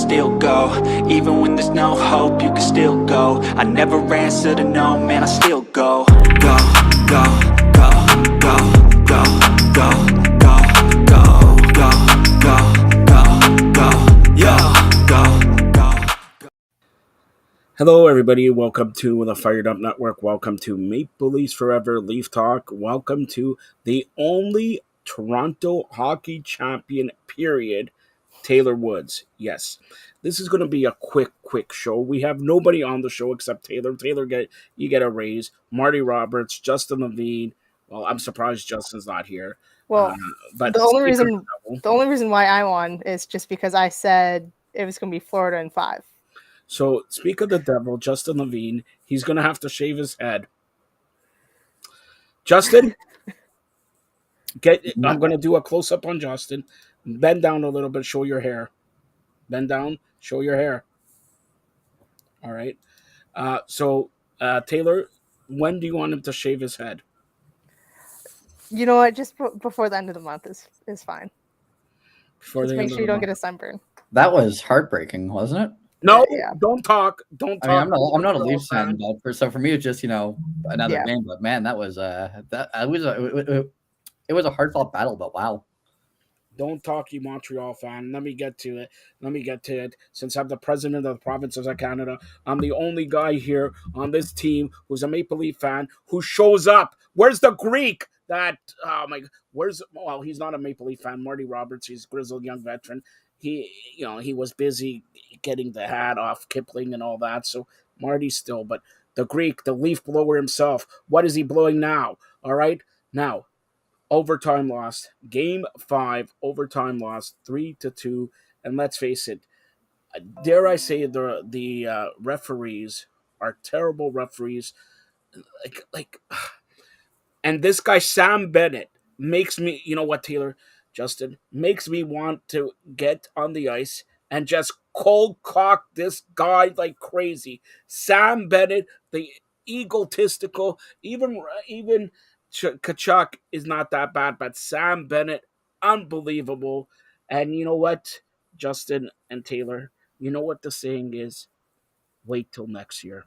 still go. Even when there's no hope, you can still go. I never answer to no, man, I still go. Go, go, go, go, go, go, go, go, go, go, go, go, yo, go, go. Hello, everybody. Welcome to the Fired Up Network. Welcome to Maple Leafs Forever Leaf Talk. Welcome to the only Toronto hockey champion, period, Taylor Woods. Yes, this is going to be a quick show. We have nobody on the show except Taylor. Taylor, you get a raise. Marty Roberts, Justin Levine. Well, I'm surprised Justin's not here. Well, But the only reason why I won is just because I said it was going to be Florida in 5. So, speak of the devil, Justin Levine, he's going to have to shave his head. Justin, I'm going to do a close-up on Justin. Bend down a little bit, show your hair. Bend down, show your hair. All right. Taylor, when do you want him to shave his head? You know what? Just before the end of the month is fine. Just make sure you don't get a sunburn. That was heartbreaking, wasn't it? No, yeah. Don't talk. Don't talk. I mean, I'm not a Leafs fan, but for me, it's just another game. But man, that was it was a hard-fought battle. But wow. Don't talk, you Montreal fan. Let me get to it. Since I'm the president of the provinces of Canada, I'm the only guy here on this team who's a Maple Leaf fan who shows up. Where's the Greek? He's not a Maple Leaf fan. Marty Roberts, he's a grizzled young veteran. He was busy getting the hat off Kipling and all that. So Marty's still, but the Greek, the leaf blower himself, what is he blowing now? All right, now. Overtime loss, Game 5, overtime loss, 3-2, and let's face it, dare I say the referees are terrible referees, and this guy Sam Bennett makes me, you know what, Taylor, Justin, makes me want to get on the ice and just cold cock this guy like crazy. Sam Bennett, the egotistical, even Kachuk is not that bad, but Sam Bennett, unbelievable. And you know what, Justin and Taylor, you know what the saying is? Wait till next year.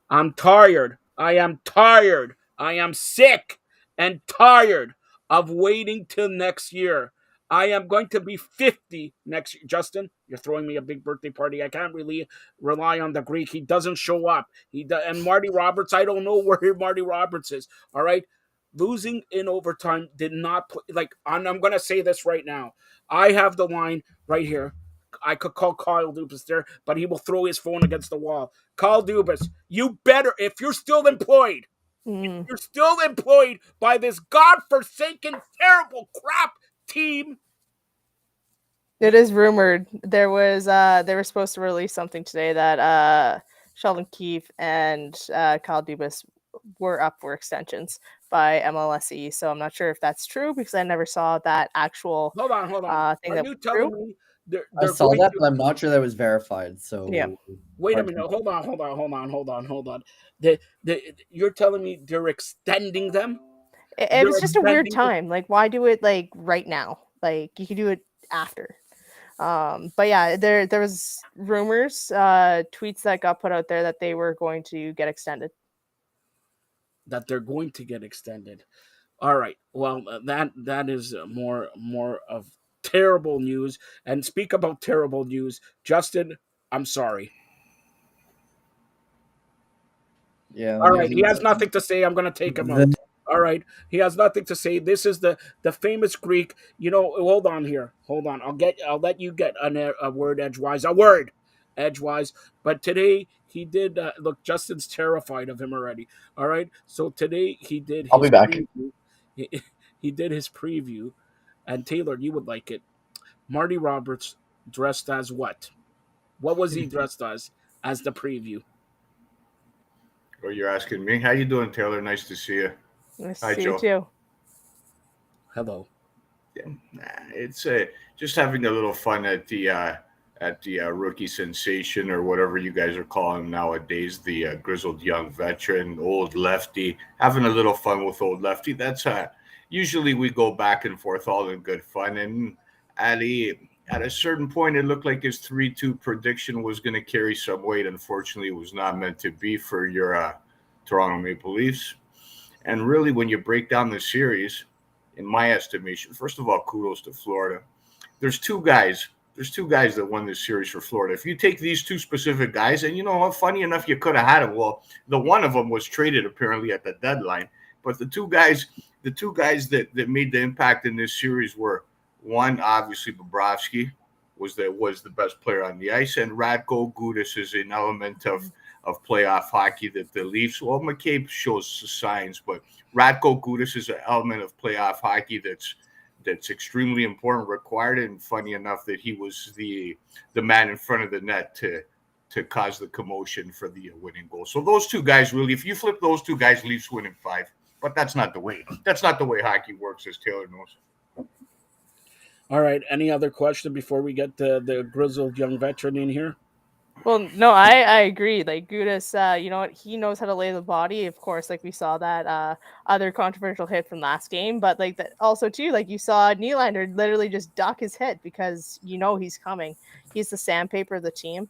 I'm tired. I am tired. I am sick and tired of waiting till next year. I am going to be 50 next year. Justin, you're throwing me a big birthday party. I can't really rely on the Greek. He doesn't show up. And Marty Roberts, I don't know where Marty Roberts is. All right? Losing in overtime did not play. I'm going to say this right now. I have the line right here. I could call Kyle Dubas there, but he will throw his phone against the wall. Kyle Dubas, you better, if you're still employed, if you're still employed by this godforsaken, terrible crap team. It is rumored they were supposed to release something today that Sheldon Keefe and Kyle Dubas were up for extensions by MLSE. So I'm not sure if that's true because I never saw that actual hold on. Thing. Are you telling me I saw that, but I'm not sure that was verified. So yeah. Wait a minute. Hold on. You're telling me they're extending them? It was just a weird time. Why do it right now? You could do it after. But yeah, there was rumors, tweets that got put out there that they were going to get extended. That they're going to get extended. All right. Well, that is more of terrible news. And speak about terrible news, Justin, I'm sorry. Yeah. All right. He has nothing to say. I'm going to take him out. All right. He has nothing to say. This is the famous Greek. Hold on here. Hold on. I'll let you get a word edgewise. A word edgewise. But today he did look. Justin's terrified of him already. All right. So today he did. I'll be back. He did his preview, and Taylor, you would like it. Marty Roberts dressed as what? What was he dressed as the preview? Oh, you're asking me? How you doing, Taylor? Nice to see you. Nice Hi, to see Joe. you too. Hello. Yeah, it's just having a little fun at the rookie sensation or whatever you guys are calling him nowadays, the grizzled young veteran, old lefty. Having a little fun with old lefty. That's usually we go back and forth all in good fun. And Ali, at a certain point, it looked like his 3-2 prediction was going to carry some weight. Unfortunately, it was not meant to be for your Toronto Maple Leafs. And really, when you break down the series, in my estimation, first of all, kudos to Florida. There's two guys that won this series for Florida. If you take these two specific guys, and you know what, funny enough, you could have had them. Well, the one of them was traded apparently at the deadline. But the two guys that made the impact in this series were, one, obviously Bobrovsky was the best player on the ice, and Radko Gudas is an element of playoff hockey that the Leafs, well, McCabe shows signs, but Radko Gudas is an element of playoff hockey that's extremely important, required, and funny enough that he was the man in front of the net to cause the commotion for the winning goal. So those two guys, really, if you flip those two guys, Leafs win in 5. But that's not the way hockey works, as Taylor knows. All right. Any other question before we get the grizzled young veteran in here? Well, no, I agree. Like Gudas, you know what? He knows how to lay the body. Of course, like we saw that other controversial hit from last game, but like that also too, like you saw Nylander literally just duck his hit because you know he's coming. He's the sandpaper of the team.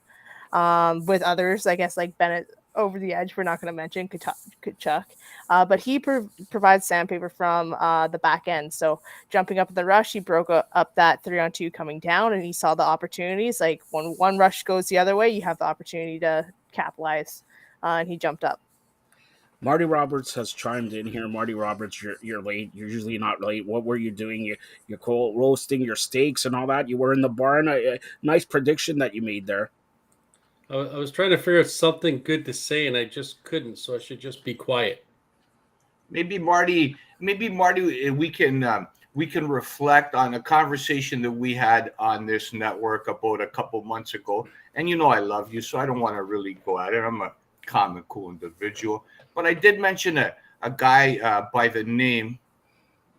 With others, I guess like Bennett over the edge. We're not going to mention Kachuk, but he provides sandpaper from the back end. So jumping up in the rush, he broke up that 3-on-2 coming down, and he saw the opportunities. Like when one rush goes the other way, you have the opportunity to capitalize, and he jumped up. Marty Roberts has chimed in here. Marty Roberts, you're late. You're usually not late. What were you doing? You're cold roasting your steaks and all that. You were in the barn. Nice prediction that you made there. I was trying to figure out something good to say, and I just couldn't, so I should just be quiet. Maybe Marty, we can reflect on a conversation that we had on this network about a couple months ago. And you know I love you, so I don't want to really go at it. I'm a calm and cool individual. But I did mention a guy by the name,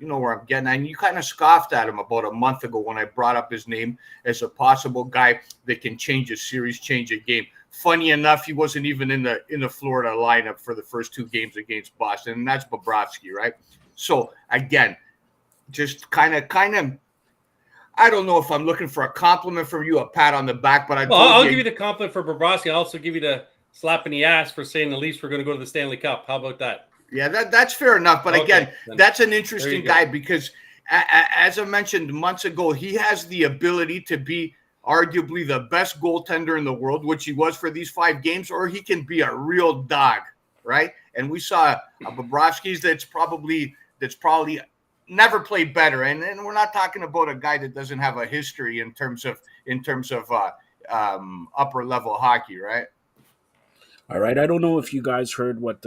you know where I'm getting at, and you kind of scoffed at him about a month ago when I brought up his name as a possible guy that can change a series, change a game. Funny enough, he wasn't even in the Florida lineup for the first 2 games against Boston, and that's Bobrovsky, right? So again, just kind of. I don't know if I'm looking for a compliment from you, a pat on the back, but I'll give you the compliment for Bobrovsky. I'll also give you the slap in the ass for saying the Leafs were going to go to the Stanley Cup. How about that? Yeah, that's fair enough. But again, that's an interesting guy because, as I mentioned months ago, he has the ability to be arguably the best goaltender in the world, which he was for these 5 games, or he can be a real dog, right? And we saw a Bobrovsky's that's probably never played better. And we're not talking about a guy that doesn't have a history in terms of upper level hockey, right? All right. I don't know if you guys heard what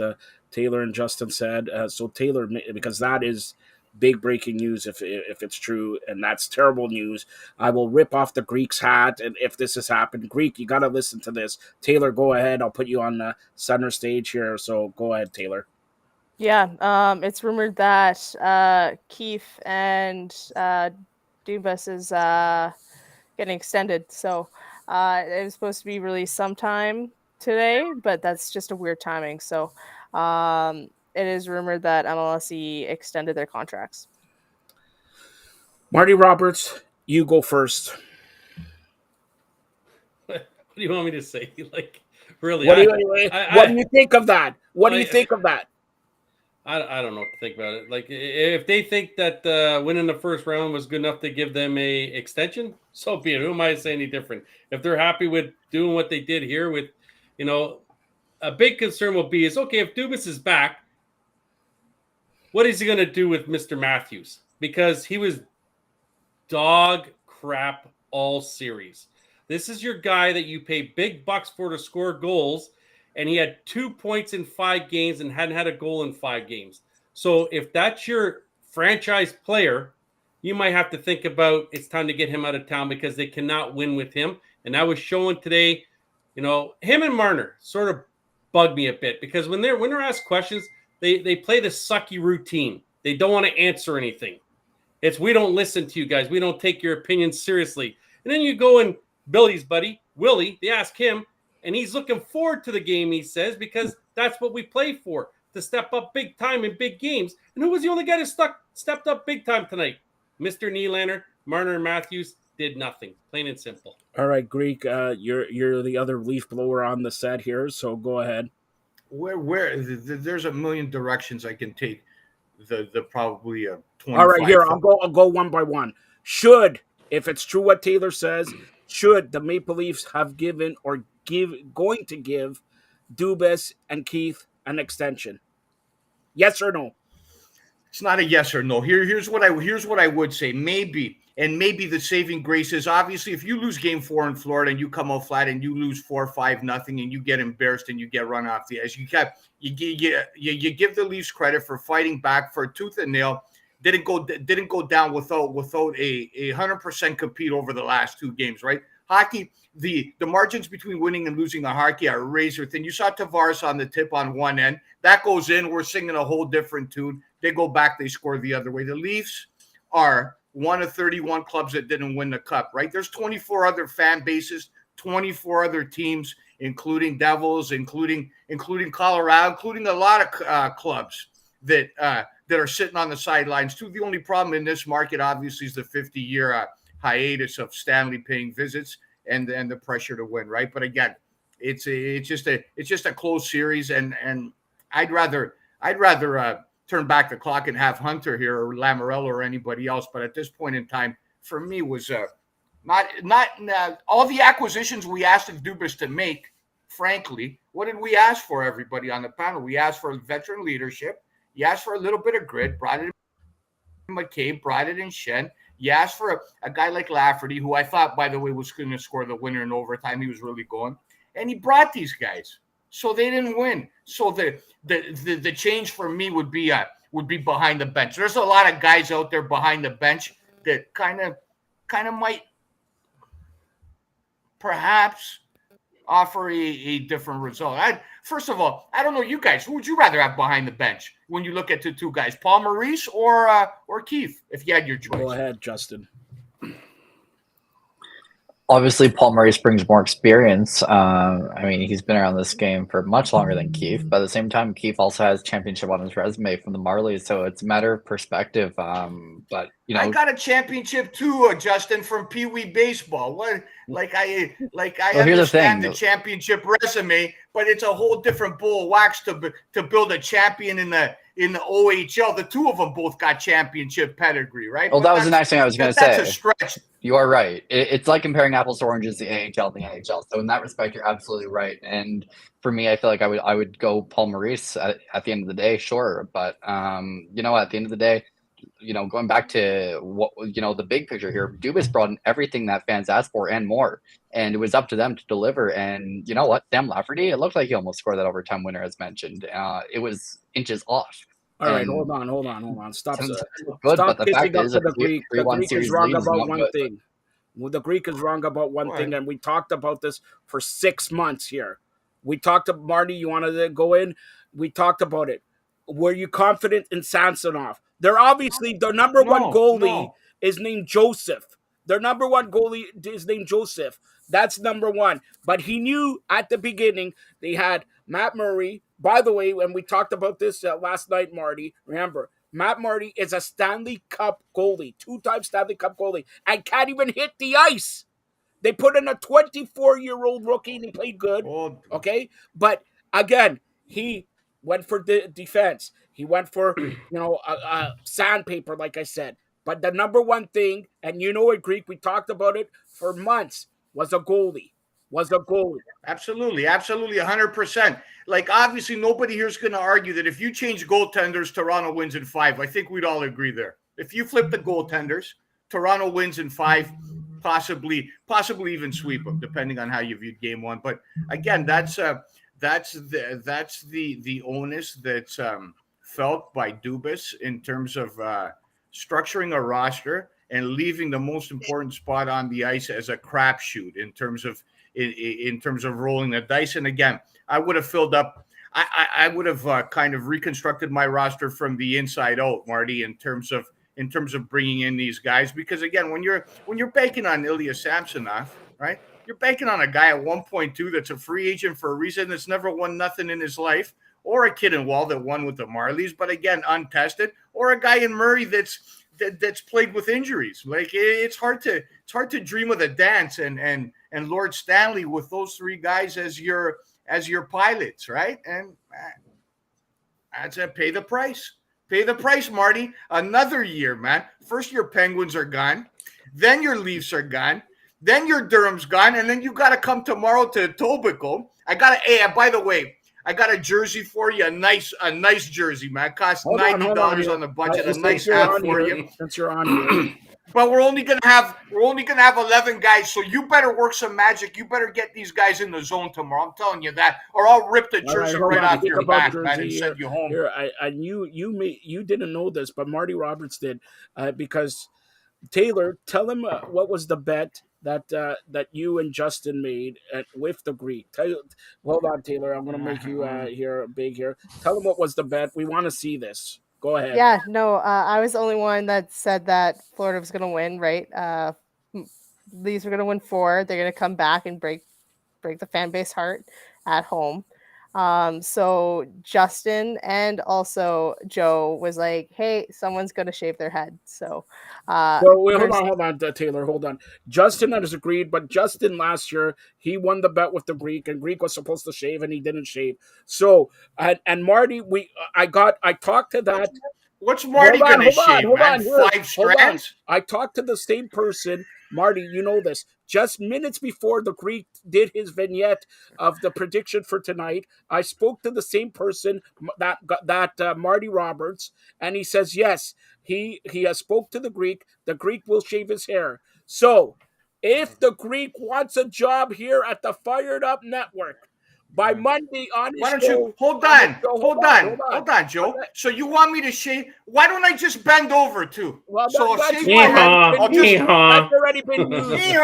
Taylor and Justin said. So Taylor, because that is big breaking news if it's true, and that's terrible news. I will rip off the Greek's hat, and if this has happened, Greek, you got to listen to this. Taylor, go ahead. I'll put you on the center stage here. So go ahead, Taylor. Yeah, it's rumored that Keefe and Dubas is getting extended. So it was supposed to be released sometime today, but that's just a weird timing. So it is rumored that MLSE extended their contracts. Marty Roberts, you go first. What do you want me to say? Like, really? What do you think of that? What do you think of that? I don't know what to think about it. Like, if they think that winning the first round was good enough to give them a extension, so be it. Who am I to say any different? If they're happy with doing what they did here with, you know, a big concern will be is, okay, if Dubas is back, what is he going to do with Mr. Matthews? Because he was dog crap all series. This is your guy that you pay big bucks for to score goals, and he had 2 points in 5 games and hadn't had a goal in 5 games. So if that's your franchise player, you might have to think about it's time to get him out of town because they cannot win with him. And I was showing today, you know, him and Marner sort of bugged me a bit because when they're asked questions, they play the sucky routine. They don't want to answer anything. It's, we don't listen to you guys. We don't take your opinions seriously. And then you go and Billy's buddy, Willie, they ask him, and he's looking forward to the game, he says, because that's what we play for, to step up big time in big games. And who was the only guy that stepped up big time tonight? Mr. Nylander, Marner, and Matthews. did nothing. Plain and simple. All right, Greek, you're the other leaf blower on the set here, so go ahead. There's a million directions I can take. The probably 25. All right, here I'll go one by one. If it's true what Taylor says, should the Maple Leafs have given or going to give Dubas and Keith an extension? Yes or no? It's not a yes or no. Here's what I would say. Maybe the saving grace is obviously if you lose Game 4 in Florida and you come out flat and you lose 4-5-0 and you get embarrassed and you get run off the ice, you give the Leafs credit for fighting back for tooth and nail. Didn't go down without a 100% compete over the last two games, right? Hockey, the margins between winning and losing a hockey are razor thin. You saw Tavares on the tip on one end. That goes in. We're singing a whole different tune. They go back. They score the other way. The Leafs are one of 31 clubs that didn't win the cup, right? There's 24 other fan bases, 24 other teams, including Devils, including Colorado, including a lot of clubs that are sitting on the sidelines too. The only problem in this market, obviously, is the 50-year hiatus of Stanley paying visits and the pressure to win, right? But again, it's just a close series, and I'd rather turn back the clock and have Hunter here or Lamoriello or anybody else. But at this point in time, for me, was not all the acquisitions we asked of Dubas to make. Frankly, what did we ask for? Everybody on the panel, we asked for veteran leadership. You asked for a little bit of grit, brought it in McCabe, brought it in Shen. You asked for a guy like Lafferty, who I thought, by the way, was going to score the winner in overtime. He was really going. And he brought these guys. So they didn't win. So the change for me would be behind the bench. There's a lot of guys out there behind the bench that kind of might perhaps offer a different result. First of all, I don't know you guys. Who would you rather have behind the bench when you look at the two guys, Paul Maurice or Keith, if you had your choice? Go ahead, Justin. Obviously, Paul Maurice brings more experience. I mean, he's been around this game for much longer than Keith. But at the same time, Keith also has championship on his resume from the Marlies, so it's a matter of perspective. But I got a championship too, Justin, from Pee Wee baseball. What? I understand the championship resume, but it's a whole different bull of wax to build a champion in the OHL. The two of them both got championship pedigree, right? Well, that was the next thing I was going to say. That's a stretch. You are right. It's like comparing apples to oranges, the AHL and the NHL. So in that respect, you're absolutely right. And for me, I feel like I would go Paul Maurice at the end of the day, sure. But at the end of the day, going back to what the big picture here, Dubas brought in everything that fans asked for and more, and it was up to them to deliver. And you know what, Sam Lafferty, it looked like he almost scored that overtime winner, as mentioned. It was inches off. All right, hold on. Stop. Good, Stop but the fact is, the Greek. The 3-1 Greek series is wrong lead is about not one good. thing. Well, the Greek is wrong about one thing, and we talked about this for 6 months here. We talked to Marty. You wanted to go in? We talked about it. Were you confident in Samsonov? They're obviously their number one goalie is named Joseph. Their number one goalie is named Joseph. That's number one. But he knew at the beginning they had Matt Murray. By the way, when we talked about this last night, Marty, remember, Matt Murray is a Stanley Cup goalie, 2-time Stanley Cup goalie, and can't even hit the ice. They put in a 24-year-old rookie and he played good. Okay? But again, he went for the defense. He went for, sandpaper, like I said. But the number one thing, and it, Greek, we talked about it for months, was a goalie. Absolutely, 100%. Like, obviously, nobody here is going to argue that if you change goaltenders, Toronto wins in 5. I think we'd all agree there. If you flip the goaltenders, Toronto wins in 5, possibly even sweep them, depending on how you viewed game 1. But again, that's the onus that's felt by Dubas in terms of structuring a roster and leaving the most important spot on the ice as a crapshoot in terms of rolling the dice. And again, I would have filled up. I would have kind of reconstructed my roster from the inside out, Marty, in terms of bringing in these guys. Because again, when you're banking on Ilya Samsonov, right? You're banking on a guy at 1.2 that's a free agent for a reason, that's never won nothing in his life, or a kid in Wall that won with the Marlies, but again, untested, or a guy in Murray that's that's plagued with injuries. Like it's hard to dream of the dance and Lord Stanley with those three guys as your pilots, right? And that's it. Pay the price. Pay the price, Marty. Another year, man. First your Penguins are gone, then your Leafs are gone, then your Durham's gone, and then you got to come tomorrow to Etobicoke. By the way, I got a jersey for you, a nice jersey, man. It costs $90 on the budget, a nice hat for you. Since you're on here. But we're only gonna have 11 guys, so you better work some magic. You better get these guys in the zone tomorrow. I'm telling you that, or I'll rip the jersey right off your back, man, and send you home. Here, you didn't know this, but Marty Roberts did, because Taylor, tell him what was the bet that you and Justin made with the Greek. Hold on, Taylor. I'm going to make you here big here. Tell him what was the bet. We want to see this. Go ahead. Yeah, no, I was the only one that said that Florida was going to win, right? These were going to win 4. They're going to come back and break the fan base heart at home. So Justin and also Joe was like, hey, someone's going to shave their head. So hold on, Taylor. Hold on. Justin has agreed, but Justin last year, he won the bet with the Greek, and Greek was supposed to shave, and he didn't shave. So, and Marty, I talked to that. What's Marty going to shave, man? 5 strands? I talked to the same person. Marty, you know this. Just minutes before the Greek did his vignette of the prediction for tonight, I spoke to the same person, that Marty Roberts, and he says yes, he has spoke to the Greek. The Greek will shave his hair. So, if the Greek wants a job here at the Fired Up Network by Monday on his show, hold on, Joe. So you want me to shave? Why don't I just bend over too? Well, so that's already been used.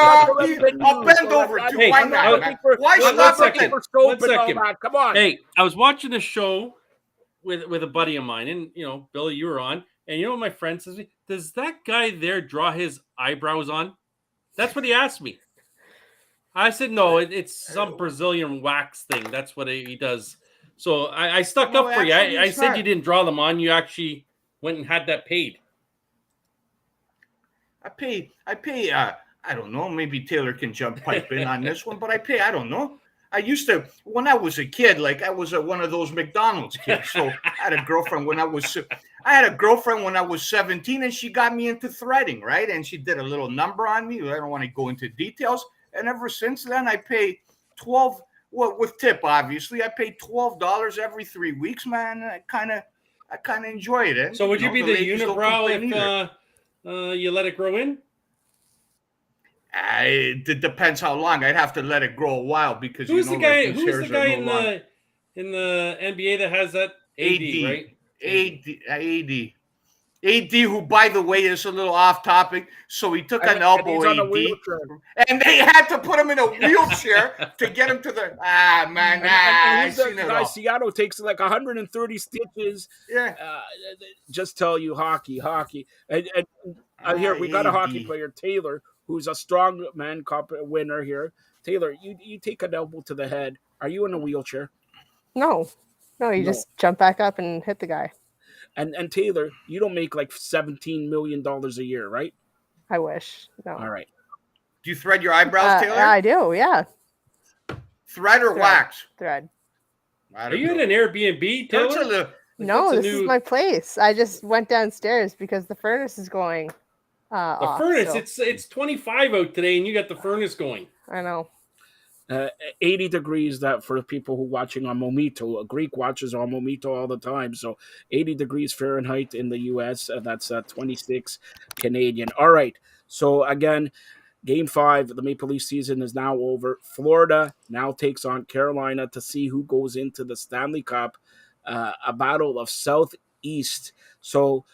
I'll bend over too. Why not? Why stop it? 1 second. Come on. Hey, I was watching a show with a buddy of mine, and Billy, you were on, and what my friend says to me, does that guy there draw his eyebrows on? That's what he asked me. I said, no, it's some Brazilian wax thing. That's what he does. So I stuck up for you. I said you didn't draw them on. You actually went and had that paid. I pay. I don't know. Maybe Taylor can pipe in on this one, but I pay. I don't know. I used to, when I was a kid, like I was one of those McDonald's kids. So I had a girlfriend when I was 17, and she got me into threading, right? And she did a little number on me. I don't want to go into details. And ever since then, I pay $12. Well, with tip, obviously, I pay $12 every 3 weeks, man. I kind of enjoy it. And, so would you be the unibrow if you let it grow in? It depends how long. I'd have to let it grow a while because who's the guy in the NBA that has that AD, right? AD, who, by the way, is a little off topic. So he took an elbow AD, and they had to put him in a wheelchair to get him to the Seattle takes like 130 stitches. Yeah, just tell you hockey. And here we got a hockey player, Taylor, who's a strong man cup winner here. Taylor, you take an elbow to the head. Are you in a wheelchair? No, you just jump back up and hit the guy. And Taylor, you don't make like $17 million a year, right? I wish. No. All right. Do you thread your eyebrows, Taylor? I do, yeah. Thread or wax? Thread. Are you in an Airbnb, Taylor? No, this is my place. I just went downstairs because the furnace is going off. The furnace, it's 25 out today, and you got the furnace going. I know. 80 degrees, that for the people who watching on Mometu. A Greek watches on Mometu all the time. So 80 degrees Fahrenheit in the US. That's 26 Canadian. All right. So again, Game 5, the Maple Leaf season is now over. Florida now takes on Carolina to see who goes into the Stanley Cup, a battle of Southeast. So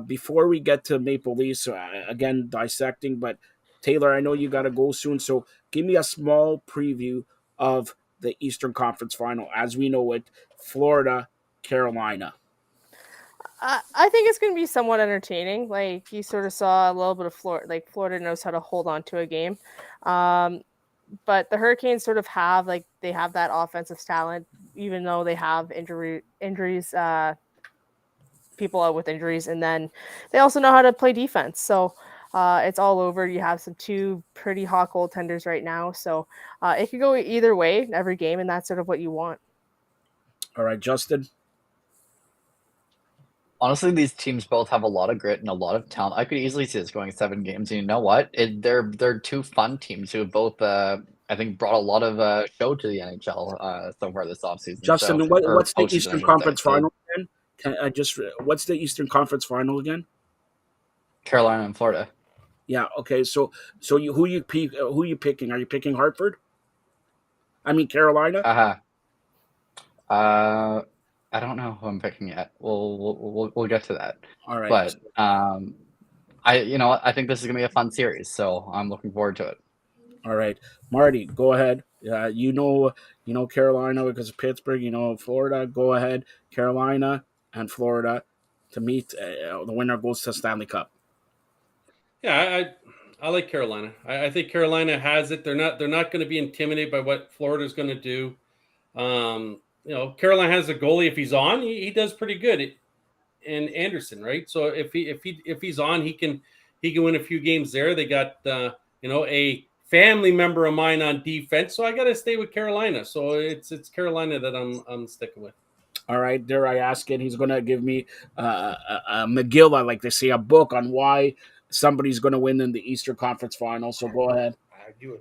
before we get to Maple Leafs, again, dissecting, but Taylor, I know you got to go soon, so give me a small preview of the Eastern Conference Final as we know it, Florida, Carolina. I think it's going to be somewhat entertaining. Like, you sort of saw a little bit of Florida. Like, Florida knows how to hold on to a game. But the Hurricanes sort of have that offensive talent, even though they have injuries people out with injuries, and then they also know how to play defense. So it's all over. You have two pretty hot goaltenders right now, so it could go either way every game, and that's sort of what you want. All right, Justin. Honestly, these teams both have a lot of grit and a lot of talent. I could easily see this going 7 games. And you know what? They're two fun teams who have both, I think, brought a lot of show to the NHL so far this offseason. Justin, So, what's the postseason, I Eastern should Conference say. So, final again? What's the Eastern Conference final again? Carolina and Florida. Yeah. Okay. So who you picking? Are you picking Hartford? I mean Carolina. I don't know who I'm picking yet. We'll get to that. All right. But I think this is gonna be a fun series, so I'm looking forward to it. All right, Marty, go ahead. You know Carolina because of Pittsburgh. You know Florida. Go ahead, Carolina and Florida to meet. The winner goes to Stanley Cup. Yeah, I like Carolina. I think Carolina has it. They're not going to be intimidated by what Florida's going to do. Carolina has a goalie. If he's on, he does pretty good. And Anderson, right? So if he's on, he can win a few games there. They got a family member of mine on defense, so I got to stay with Carolina. So it's Carolina that I'm sticking with. All right, dare I ask it? He's going to give me a McGill, like they say, a book on why somebody's going to win in the Eastern Conference Final. So go ahead. You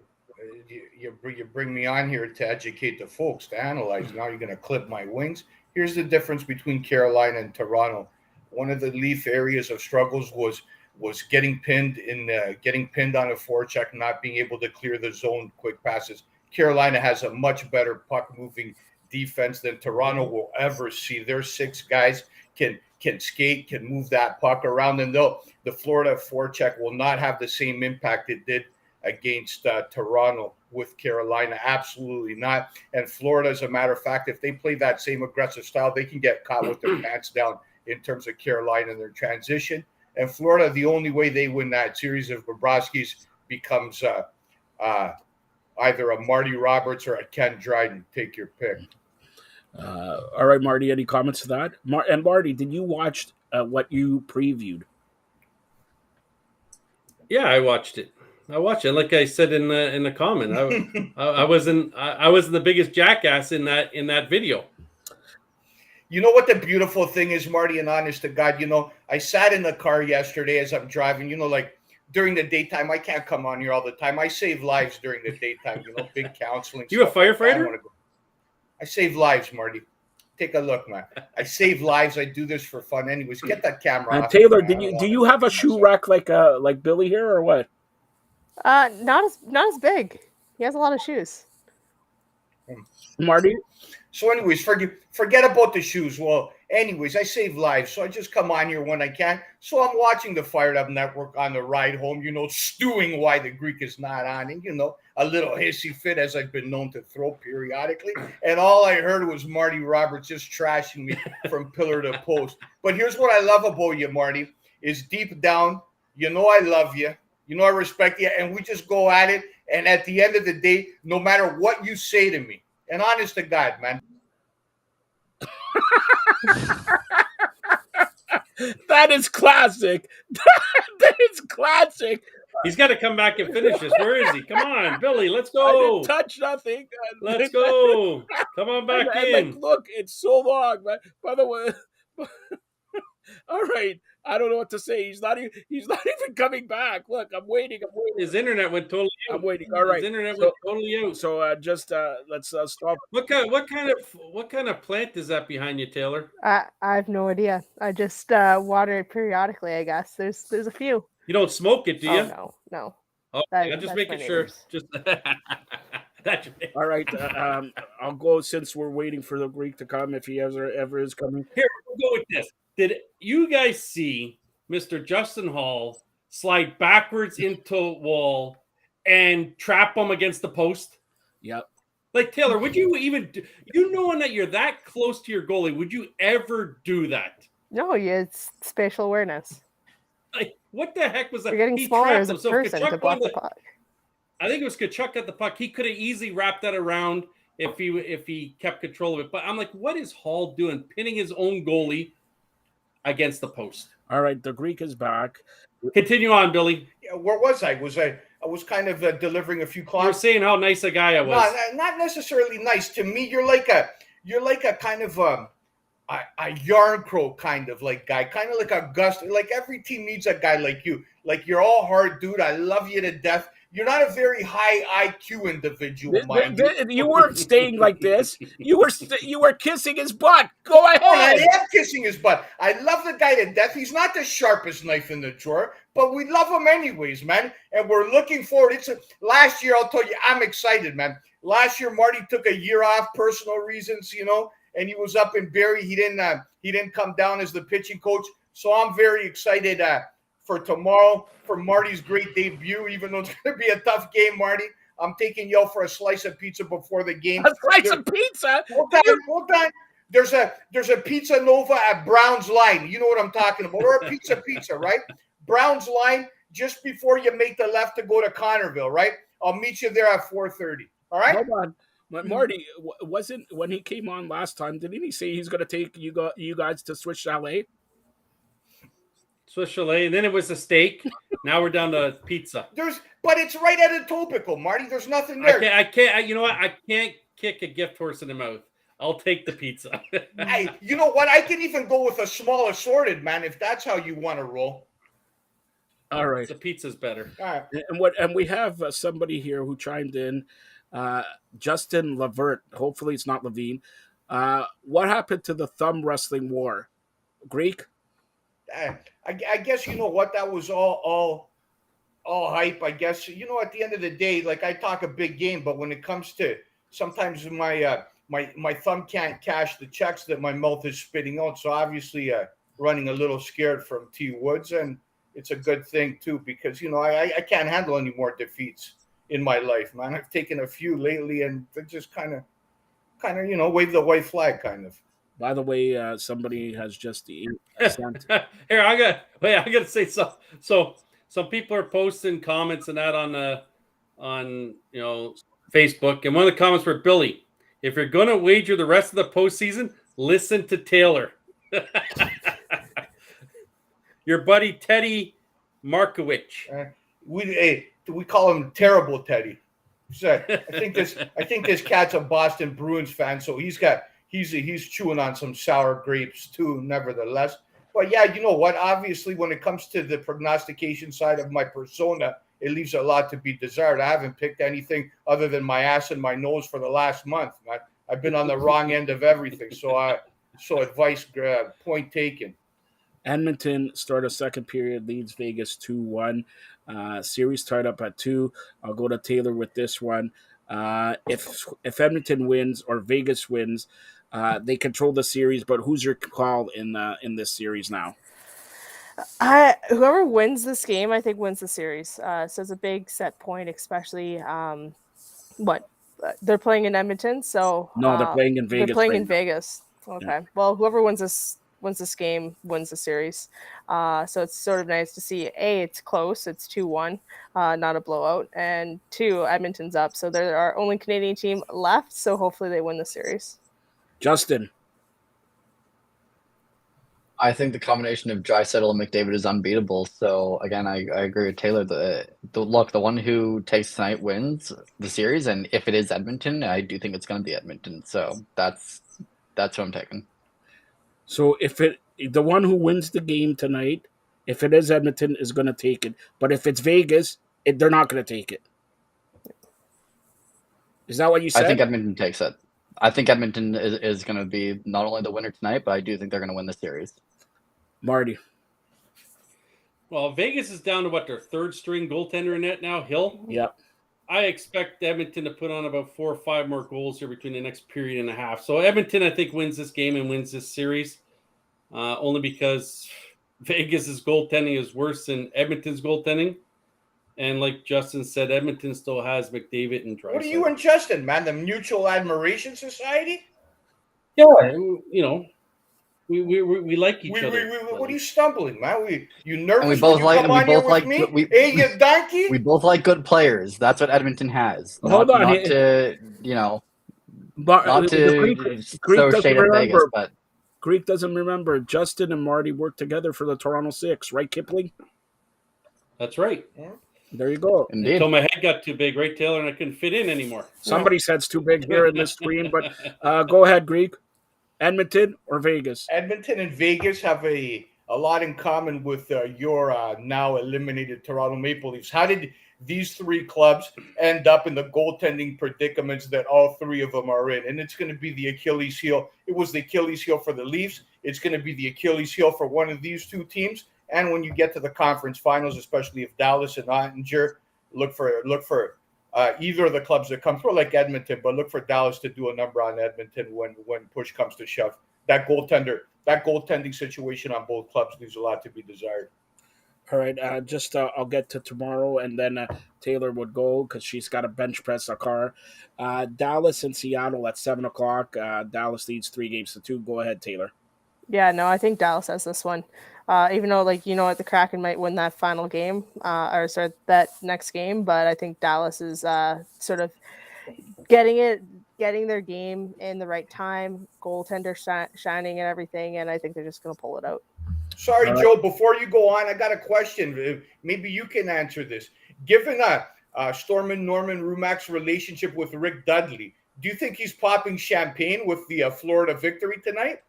bring me on here to educate the folks, to analyze. Now you're going to clip my wings. Here's the difference between Carolina and Toronto. One of the Leaf areas of struggles was getting pinned on a forecheck, not being able to clear the zone, quick passes. Carolina has a much better puck-moving defense than Toronto will ever see. Their 6 guys can skate, can move that puck around, and though the Florida forecheck will not have the same impact it did against Toronto with Carolina. Absolutely not. And Florida, as a matter of fact, if they play that same aggressive style, they can get caught with their pants down in terms of Carolina and their transition. And Florida, the only way they win that series of Bobrovsky's becomes either a Marty Roberts or a Ken Dryden. Take your pick. All right, Marty, any comments to that? And Marty, did you watch what you previewed? Yeah, I watched it. Like I said in the comment, I wasn't the biggest jackass in that video. You know what the beautiful thing is, Marty, and honest to God, I sat in the car yesterday as I'm driving, like during the daytime, I can't come on here all the time. I save lives during the daytime, big counseling. You a firefighter? I save lives, Marty. Take a look, man. I save lives. I do this for fun. Anyways, get that camera off. Taylor, do you have a shoe rack like Billy here or what? Not as big. He has a lot of shoes. Marty? So anyways, forget about the shoes. Well, anyways, I save lives, so I just come on here when I can. So I'm watching the Fired Up Network on the ride home, stewing why the Greek is not on, and, a little hissy fit as I've been known to throw periodically. And all I heard was Marty Roberts just trashing me from pillar to post. But here's what I love about you, Marty, is deep down, I love you. I respect you, and we just go at it. And at the end of the day, no matter what you say to me, and honest to God, man. That is classic. That is classic. He's got to come back and finish this. Where is he? Come on, Billy. Let's go. I didn't touch nothing. Let's go. Come on back in. Look, it's so long, man. By the way, all right. I don't know what to say. He's not even coming back. Look, I'm waiting. His internet went totally out. I'm waiting. All right. His internet went totally out. So let's stop. What kind of plant is that behind you, Taylor? I have no idea. I just water it periodically, I guess. There's a few. You don't smoke it, do you? Oh, no. Okay, I'm just making sure. Just all right. I'll go since we're waiting for the Greek to come if he ever is coming. Here, we'll go with this. Did you guys see Mr. Justin Hall slide backwards into a wall and trap him against the post? Yep. Like, Taylor, would you even knowing that you're that close to your goalie, would you ever do that? No, it's spatial awareness. Like, what the heck was that? You're getting smaller as a person to block the puck. I think it was Kachuk at the puck. He could have easily wrapped that around if he kept control of it. But I'm like, what is Hall doing? Pinning his own goalie. against the post. All right, the Greek is back. Continue on, Billy. Yeah, where was I? I was kind of delivering a few You're comments. saying how nice a guy I was. No, not necessarily nice. To me, you're like a kind of a yarn crow kind of like guy, kind of like a Gus. Like every team needs a guy like you. Like you're all hard, dude. I love you to death. You're not a very high IQ individual, mind you. You weren't staying like this. You were kissing his butt. Go And I ahead. am kissing his butt. I love the guy to death. He's not the sharpest knife in the drawer, but we love him anyways, man. And we're looking forward. Last year, I'll tell you, I'm excited, man. Last year, Marty took a year off, personal reasons, and he was up in Barrie. He didn't come down as the pitching coach. So I'm very excited for tomorrow, for Marty's great debut, even though it's going to be a tough game, Marty. I'm taking you out for a slice of pizza before the game. A slice of pizza? Hold on. There's a Pizza Nova at Brown's Line. You know what I'm talking about. Or a pizza, right? Brown's Line, just before you make the left to go to Connorville, right? I'll meet you there at 4:30. All right? Hold on. But Marty, wasn't when he came on last time, didn't he say he's going to take you guys to Swiss Chalet? Swiss Chalet, and then it was a steak. Now we're down to pizza. But it's right at Etobicoke, Marty. There's nothing there. I can't. You know what? I can't kick a gift horse in the mouth. I'll take the pizza. Hey, you know what? I can even go with a small assorted, man, if that's how you want to roll. All right. The pizza's better. All right. And we have somebody here who chimed in, Justin Levert. Hopefully it's not Levine. What happened to the thumb wrestling war? Greek? I guess you know what, that was all hype. I guess at the end of the day, like I talk a big game, but when it comes to sometimes my thumb can't cash the checks that my mouth is spitting out. So obviously, running a little scared from T Woods, and it's a good thing too because I can't handle any more defeats in my life, man. I've taken a few lately, and they just kind of wave the white flag, kind of. By the way, somebody has just sent. Here, I gotta say something. So some people are posting comments and that on Facebook, and one of the comments were, Billy, if you're gonna wager the rest of the postseason, listen to Taylor. Your buddy Teddy Markowicz. We call him Terrible Teddy. So I think this cat's a Boston Bruins fan, so he's chewing on some sour grapes too, nevertheless. But yeah, you know what? Obviously, when it comes to the prognostication side of my persona, it leaves a lot to be desired. I haven't picked anything other than my ass and my nose for the last month. I've been on the wrong end of everything. So advice, point taken. Edmonton start a second period, leads Vegas 2-1. Series tied up at 2. I'll go to Taylor with this one. If Edmonton wins or Vegas wins, they control the series. But who's your call in this series now? Whoever wins this game, I think, wins the series. So it's a big set point, especially they're playing in Edmonton. So no, they're playing in Vegas. They're playing in Vegas. Okay. Yeah. Well, whoever wins this game wins the series. So it's sort of nice to see. A, it's close. It's 2-1, not a blowout. And 2, Edmonton's up. So they're our only Canadian team left. So hopefully they win the series. Justin. I think the combination of Draisaitl and McDavid is unbeatable. So again, I agree with Taylor. The one who takes tonight wins the series, and if it is Edmonton, I do think it's going to be Edmonton. So that's who I'm taking. So the one who wins the game tonight, if it is Edmonton, is going to take it. But if it's Vegas, they're not going to take it. Is that what you said? I think Edmonton takes it. I think Edmonton is going to be not only the winner tonight, but I do think they're going to win the series. Marty. Well, Vegas is down to their third string goaltender in net now, Hill. Yep. I expect Edmonton to put on about 4 or 5 more goals here between the next period and a half. So Edmonton, I think, wins this game and wins this series, only because Vegas's goaltending is worse than Edmonton's goaltending. And like Justin said, Edmonton still has McDavid and Draisaitl. What are you and Justin, man? The Mutual Admiration Society? Yeah, we like each other. What are you stumbling, man? You nervous? And we both like Hey, you donkey. We both like good players. That's what Edmonton has. Hold on, not to Greek throw shade at Vegas, but Greek doesn't remember. Justin and Marty worked together for the Toronto Six, right, Kipling? That's right. There you go. Indeed. Until my head got too big, right, Taylor, and I couldn't fit in anymore. Somebody said it's too big here in this screen, but go ahead, Greek. Edmonton or Vegas? Edmonton and Vegas have a lot in common with your now eliminated Toronto Maple Leafs. How did these three clubs end up in the goaltending predicaments that all three of them are in? And it's going to be the Achilles heel. It was the Achilles heel for the Leafs. It's going to be the Achilles heel for one of these two teams. And when you get to the conference finals, especially if Dallas and Ottinger, look for either of the clubs that come through, like Edmonton, but look for Dallas to do a number on Edmonton when push comes to shove. That goaltending situation on both clubs leaves a lot to be desired. All right, I'll get to tomorrow, and then Taylor would go because she's got to bench press a car. Dallas and Seattle at 7:00. Dallas leads 3-2. Go ahead, Taylor. Yeah, no, I think Dallas has this one. Even though, the Kraken might win that final game, that next game, but I think Dallas is sort of getting their game in the right time, goaltender shining and everything, and I think they're just going to pull it out. Sorry, Joe, before you go on, I got a question. Maybe you can answer this. Given Stormin Norman Rumac's relationship with Rick Dudley, do you think he's popping champagne with the Florida victory tonight?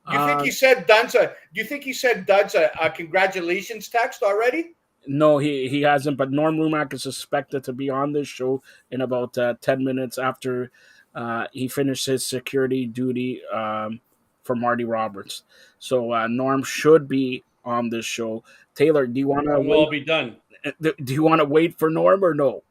Do you think he said Dunn's a congratulations text already? No, he hasn't. But Norm Rumac is suspected to be on this show in about 10 minutes after he finished his security duty for Marty Roberts. So Norm should be on this show. Taylor, do you want to? We'll be done. Do you want to wait for Norm or no?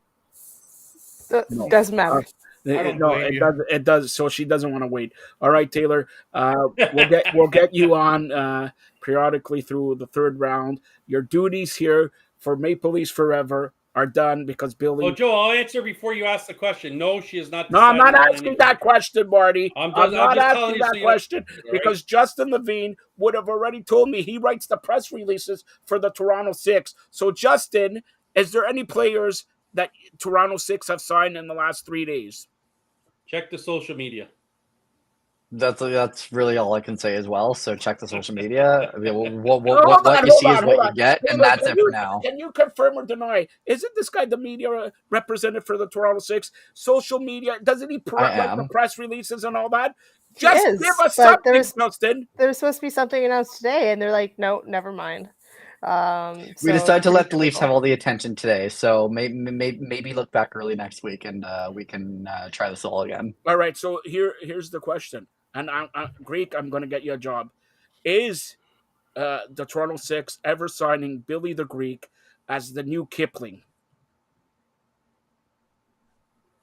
No. Doesn't matter. It does. So she doesn't want to wait. All right, Taylor. We'll get you on periodically through the third round. Your duties here for Maple Leafs Forever are done because Billy. Oh, Joe, I'll answer before you ask the question. No, she is not. No, I'm not asking that question, Marty. I'm not asking that question because Justin Levine would have already told me he writes the press releases for the Toronto Six. So, Justin, is there any players that Toronto Six have signed in the last 3 days? Check the social media. That's really all I can say as well. So check the social media. I mean, what you see is what you get, and that's it for now. Can you confirm or deny? Isn't this guy the media representative for the Toronto Six? Social media, doesn't he write the press releases and all that? Just give us something, Justin. There was supposed to be something announced today, and they're like, no, never mind. We decided to let the Leafs have all the attention today, so maybe look back early next week and we can try this all again. All right, so here's the question, and Greek, I'm going to get you a job. Is the Toronto Six ever signing Billy the Greek as the new Kipling?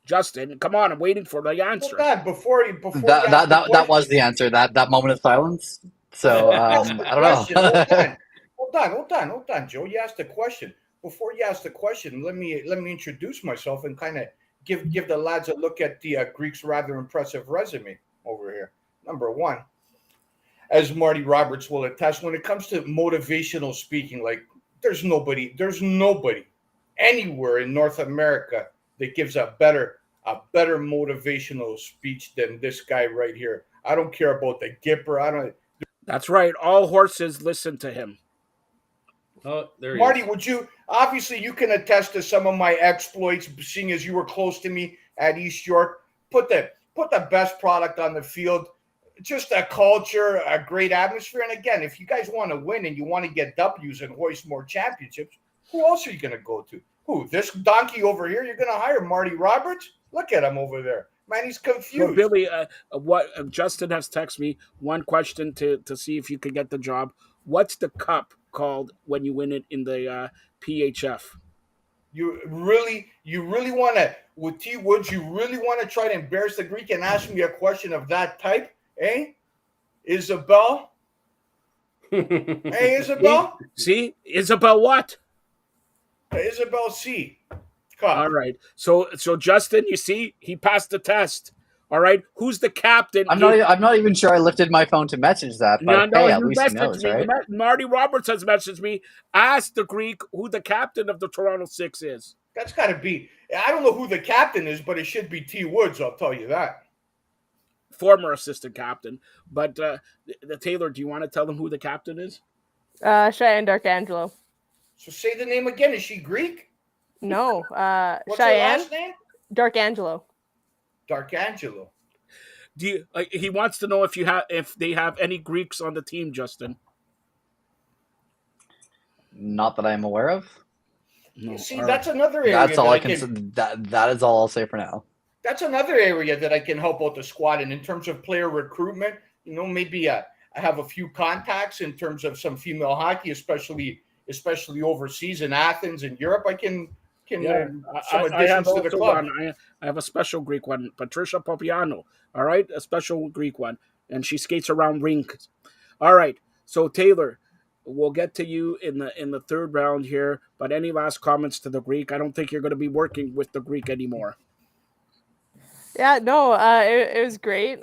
Justin, come on, I'm waiting for the answer. Well, before that was the answer. That moment of silence. So I don't know. Hold on, Joe. You asked a question. Before you ask the question, let me introduce myself and kind of give the lads a look at the Greek's rather impressive resume over here. Number one, as Marty Roberts will attest, when it comes to motivational speaking, like there's nobody anywhere in North America that gives a better motivational speech than this guy right here. I don't care about the Gipper. That's right. All horses listen to him. Oh, there he Marty, is. would you obviously you can attest to some of my exploits, seeing as you were close to me at East York. Put the best product on the field, just a culture, a great atmosphere. And again, if you guys want to win and you want to get W's and hoist more championships, who else are you going to go to? Who? This donkey over here? You're going to hire Marty Roberts? Look at him over there. Man, he's confused. Well, Billy, what Justin has texted me one question to see if you could get the job. What's the cup called when you win it in the PHF? You really want to, with T Woods, you really want to try to embarrass the Greek and ask me a question of that type, eh? Isabel? Hey, Isabel? See? Isabel what? Isabel C. Cup. All right. So Justin, you see, he passed the test. All right. Who's the captain? I'm not even sure I lifted my phone to message that, but hey, at least he knows, right? Marty Roberts has messaged me. Ask the Greek who the captain of the Toronto Six is. That's got to be. I don't know who the captain is, but it should be T Woods. I'll tell you that. former assistant captain. But the Taylor, do you want to tell them who the captain is? Cheyenne Darkangelo. So say the name again. Is she Greek? No, What's her Cheyenne last name? Darkangelo. Darkangelo. Do you? He wants to know if they have any Greeks on the team, Justin. Not that I'm aware of. No. See, All that's right. another area. That's all that I can. That is all I'll say for now. That's another area that I can help out the squad in terms of player recruitment. Maybe I have a few contacts in terms of some female hockey, especially overseas in Athens and Europe. I can Yeah, some I have additions to the also club. one. I have a special Greek one, Patricia Popiano. All right, a special Greek one, and she skates around rinks. All right, so Taylor, we'll get to you in the third round here. But any last comments to the Greek? I don't think you're going to be working with the Greek anymore. Yeah, no, it was great.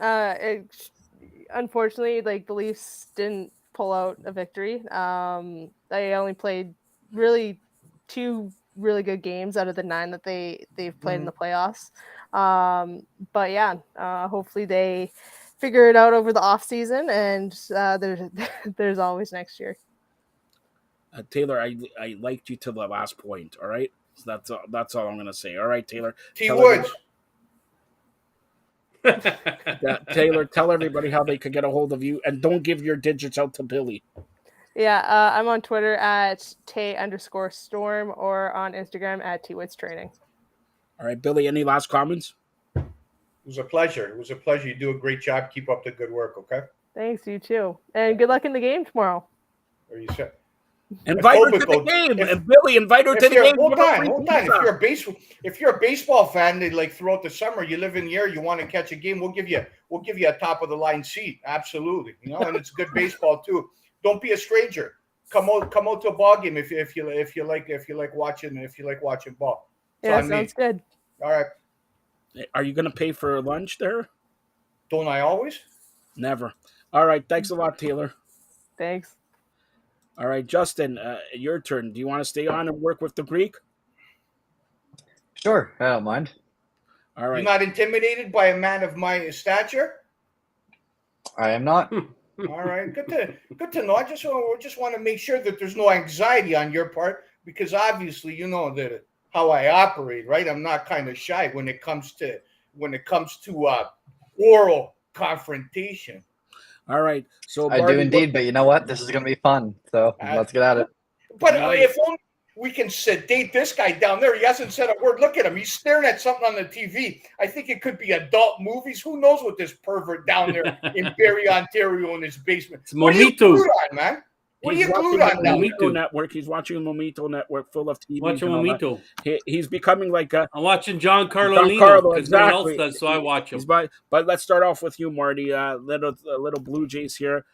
Unfortunately, like, the Leafs didn't pull out a victory. They only played really 2 really good games out of the 9 that they've played in the playoffs. But yeah, hopefully they figure it out over the off season, and there's always next year. Taylor, I liked you to the last point. All right, so that's all I'm going to say. All right, Taylor. T. Woods. Taylor, tell everybody how they could get a hold of you, and don't give your digits out to Billy. Yeah, I'm on Twitter at Tay_Storm or on Instagram at TWoodsTraining. All right, Billy, any last comments? It was a pleasure. It was a pleasure. You do a great job. Keep up the good work, okay? Thanks, you too. And good luck in the game tomorrow. Or you said. Invite her to the game, and Billy, invite her to the game. Hold on. If you're a baseball fan, like throughout the summer, you live in the area, you want to catch a game, we'll give you a top of the line seat. Absolutely, and it's good baseball too. Don't be a stranger. Come out to a ball game if you like watching ball. Yeah, sounds good. All right. Are you going to pay for lunch there? Don't I always? Never. All right. Thanks a lot, Taylor. Thanks. All right, Justin, your turn. Do you want to stay on and work with the Greek? Sure, I don't mind. All right. You're not intimidated by a man of my stature? I am not. All right, good to know. I just want to make sure that there's no anxiety on your part, because obviously you know that how I operate, right? I'm not kind of shy when it comes to oral confrontation. All right. So I do indeed, but you know what? This is going to be fun. So let's get at it. But if only we can sedate this guy down there. He hasn't said a word. Look at him. He's staring at something on the TV. I think it could be adult movies. Who knows what this pervert down there in Barrie, Ontario in his basement. It's Mometu. What are you glued on, man? What are you glued on now? Mometu Network. He's watching the Mometu Network full of TV. Watching Mometu. He's becoming like a... I'm watching John Carlo, exactly. No one else does, so I watch him. But let's start off with you, Marty. Little Blue Jays here.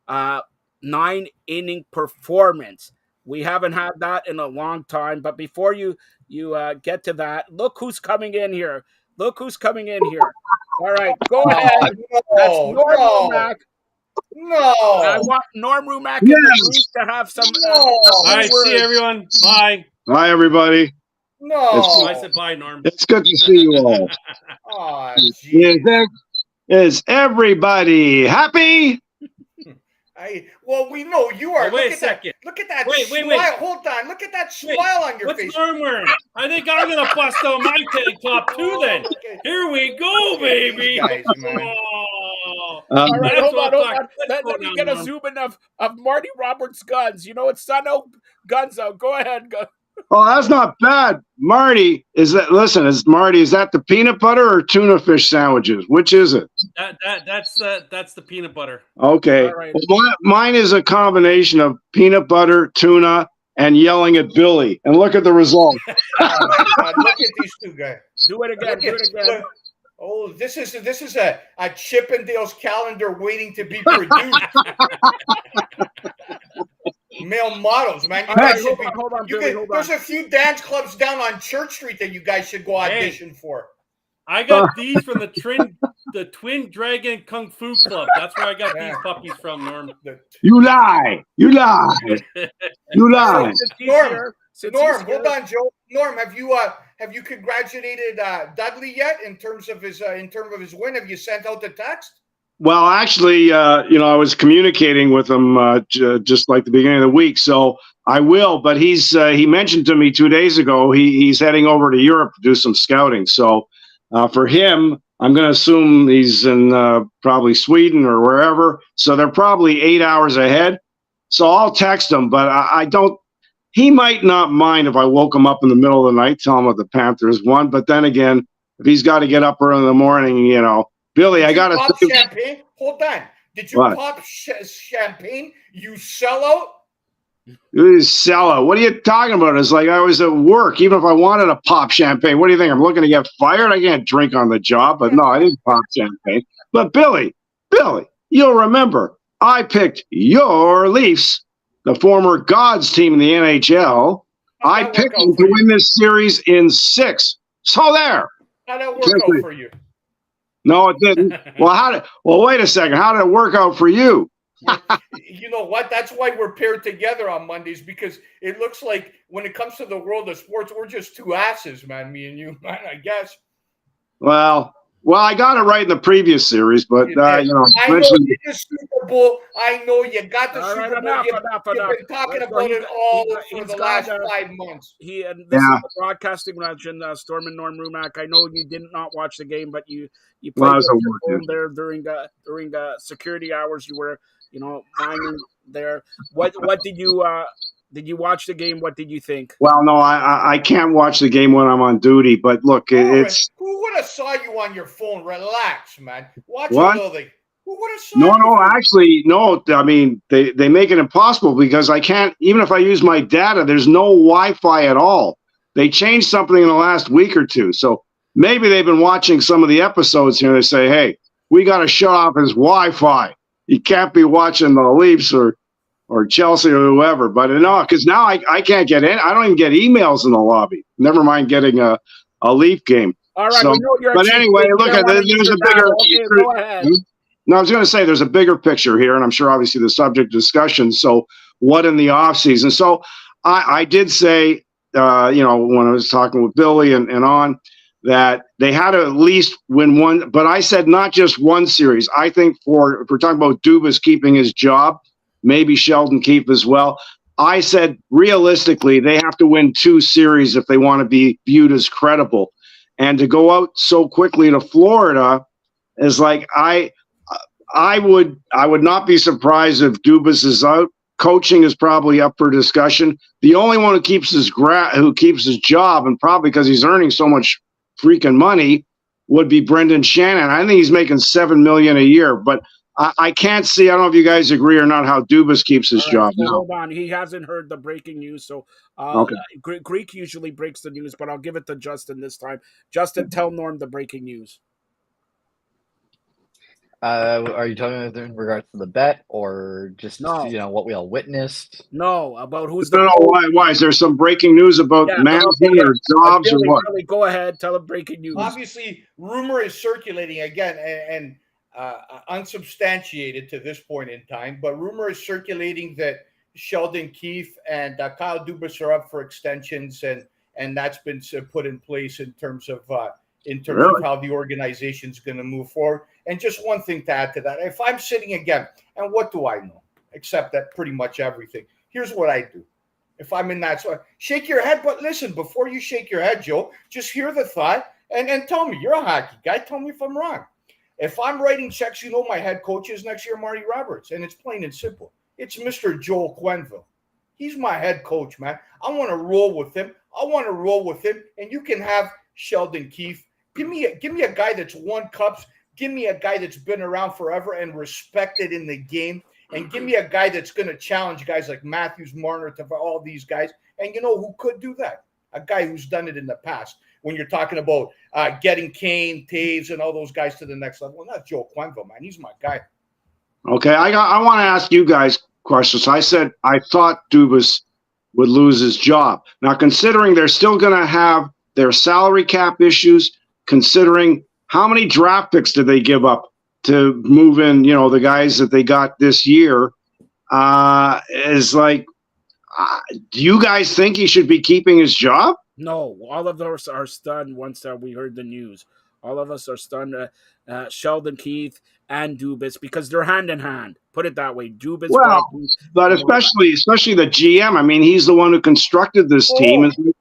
9-inning performance. We haven't had that in a long time. But before you get to that, look who's coming in here. All right, go ahead. That's Norm Rumack. No. I want Norm Rumack and the Greek to have some. All right, see everyone. Bye. Bye, everybody. No. I said bye, Norm. It's good to see you all. Oh, geez. Is everybody happy? Well, we know you are. Wait a second. Look at that Wait. smile. Hold on. Look at that smile on your face. What's Norm wearing? I think I'm going to bust out my tank top too then. Okay. Here we go, baby. Guys, man. Oh. All right, hold on. Let's Let me go get now, a Norm. zoom in of Marty Roberts' guns. It's Sun Oak guns out. Go ahead. Oh, that's not bad. Marty, is that the peanut butter or tuna fish sandwiches? Which is it? That's the peanut butter. Okay. All right. Well, mine is a combination of peanut butter, tuna, and yelling at Billy. And look at the result. Oh my God, look at these two guys. Do it again. Look. Oh, this is a Chippendale's calendar waiting to be produced. Male models, man. Hold on, Billy. There's a few dance clubs down on Church Street that you guys should go audition for. I got these from the Twin Dragon Kung Fu Club. That's where I got these puppies from, Norm. You lie. Norm, hold on, Joe. Norm, Have you congratulated Dudley yet in terms of his win? Have you sent out the text? Well, actually, I was communicating with him just like the beginning of the week, so I will. But he mentioned to me 2 days ago he's heading over to Europe to do some scouting. So for him, I'm going to assume he's in probably Sweden or wherever. So they're probably 8 hours ahead. So I'll text him, but I don't. He might not mind if I woke him up in the middle of the night, tell him what the Panthers won. But then again, if he's got to get up early in the morning, Billy, I got to pop champagne. Hold on. Did you pop champagne? You sell out? You sell out. What are you talking about? It's like I was at work. Even if I wanted to pop champagne, what do you think? I'm looking to get fired? I can't drink on the job. But no, I didn't pop champagne. But Billy, you'll remember I picked your Leafs, the former Gods team in the NHL. I picked them to win this series in 6. So there. How'd that work out for you? No, it didn't. Well, wait a second. How did it work out for you? You know what? That's why we're paired together on Mondays, because it looks like when it comes to the world of sports, we're just two asses, man, me and you, man, I guess. Well, I got it right in the previous series, but I know you did the Super Bowl. I know you got the Super Bowl. You've been talking about it all for the last 5 months. This is broadcasting legend, Storm and Norm Rumack. I know you did not watch the game, but you played there during security hours. You were mining there. What did you watch the game? What did you think? Well, no, I can't watch the game when I'm on duty. But look, it's who would have saw you on your phone? Relax, man. Watch a little thing. Who would have saw you? No, actually, no. I mean, they make it impossible because I can't. Even if I use my data, there's no Wi-Fi at all. They changed something in the last week or two, so maybe they've been watching some of the episodes here. They say, "Hey, we got to shut off his Wi-Fi. You can't be watching the Leafs or Chelsea or whoever." But no, because now I can't get in. I don't even get emails in the lobby. Never mind getting a Leaf game. All right. But anyway, look at there's a bigger. Okay, go ahead. No, I was going to say there's a bigger picture here, and I'm sure obviously the subject of discussion. So what in the off season? So I did say, when I was talking with Billy and on, that they had to at least win one, but I said not just one series. I think if we're talking about Dubas keeping his job, maybe Sheldon Keefe as well. I said realistically they have to win 2 series if they want to be viewed as credible. And to go out so quickly to Florida is like I would not be surprised if Dubas is out. Coaching is probably up for discussion. The only one who keeps his job, and probably because he's earning so much freaking money, would be Brendan Shannon. I think he's making $7 million a year, but I can't see. I don't know if you guys agree or not how Dubas keeps his job now. Hold on, he hasn't heard the breaking news, so Greek usually breaks the news, but I'll give it to Justin this time. Justin, tell Norm the breaking news. Are you talking about in regards to the bet, or just what we all witnessed? No, about who's the why is there some breaking news about management or jobs or what? Billy, go ahead, tell him breaking news. Obviously, rumor is circulating again, and unsubstantiated to this point in time, but rumor is circulating that Sheldon Keefe and Kyle Dubas are up for extensions, and that's been put in place in terms of how the organization's going to move forward. And just one thing to add to that, if I'm sitting again, and what do I know except that pretty much everything? Here's what I do. If I'm in that, so shake your head, but listen, before you shake your head, Joe, just hear the thought and tell me. You're a hockey guy. Tell me if I'm wrong. If I'm writing checks, my head coach is next year Marty Roberts, and it's plain and simple. It's Mr. Joel Quenneville. He's my head coach, man. I want to roll with him. And you can have Sheldon Keefe. Give me a guy that's won cups. Give me a guy that's been around forever and respected in the game. And give me a guy that's going to challenge guys like Matthews, Marner, all these guys. And you know who could do that? A guy who's done it in the past. When you're talking about getting Kane, Taves, and all those guys to the next level. Well, not Joe Quenneville, man. He's my guy. Okay, I want to ask you guys questions. I said I thought Dubas would lose his job. Now, considering they're still going to have their salary cap issues, considering how many draft picks did they give up to move in, the guys that they got this year, is like, do you guys think he should be keeping his job? No, all of us are stunned once we heard the news. All of us are stunned. Sheldon Keith and Dubas, because they're hand in hand. Put it that way. Dubas Well, brought Keith but to Montreal. especially the GM. I mean, he's the one who constructed this team. Oh,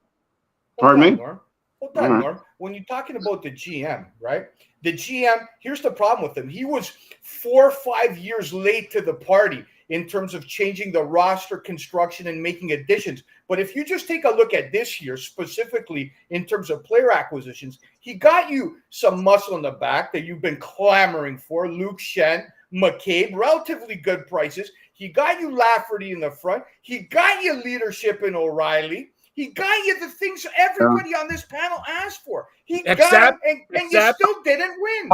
Pardon me? Norm. Hold All on, right. Norm. When you're talking about the GM, right? The GM, here's the problem with him. He was 4 or 5 years late to the party in terms of changing the roster construction and making additions. But if you just take a look at this year, specifically in terms of player acquisitions, he got you some muscle in the back that you've been clamoring for. Luke Shen, McCabe, relatively good prices. He got you Lafferty in the front. He got you leadership in O'Reilly. He got you the things everybody on this panel asked for. He got them, and you still didn't win.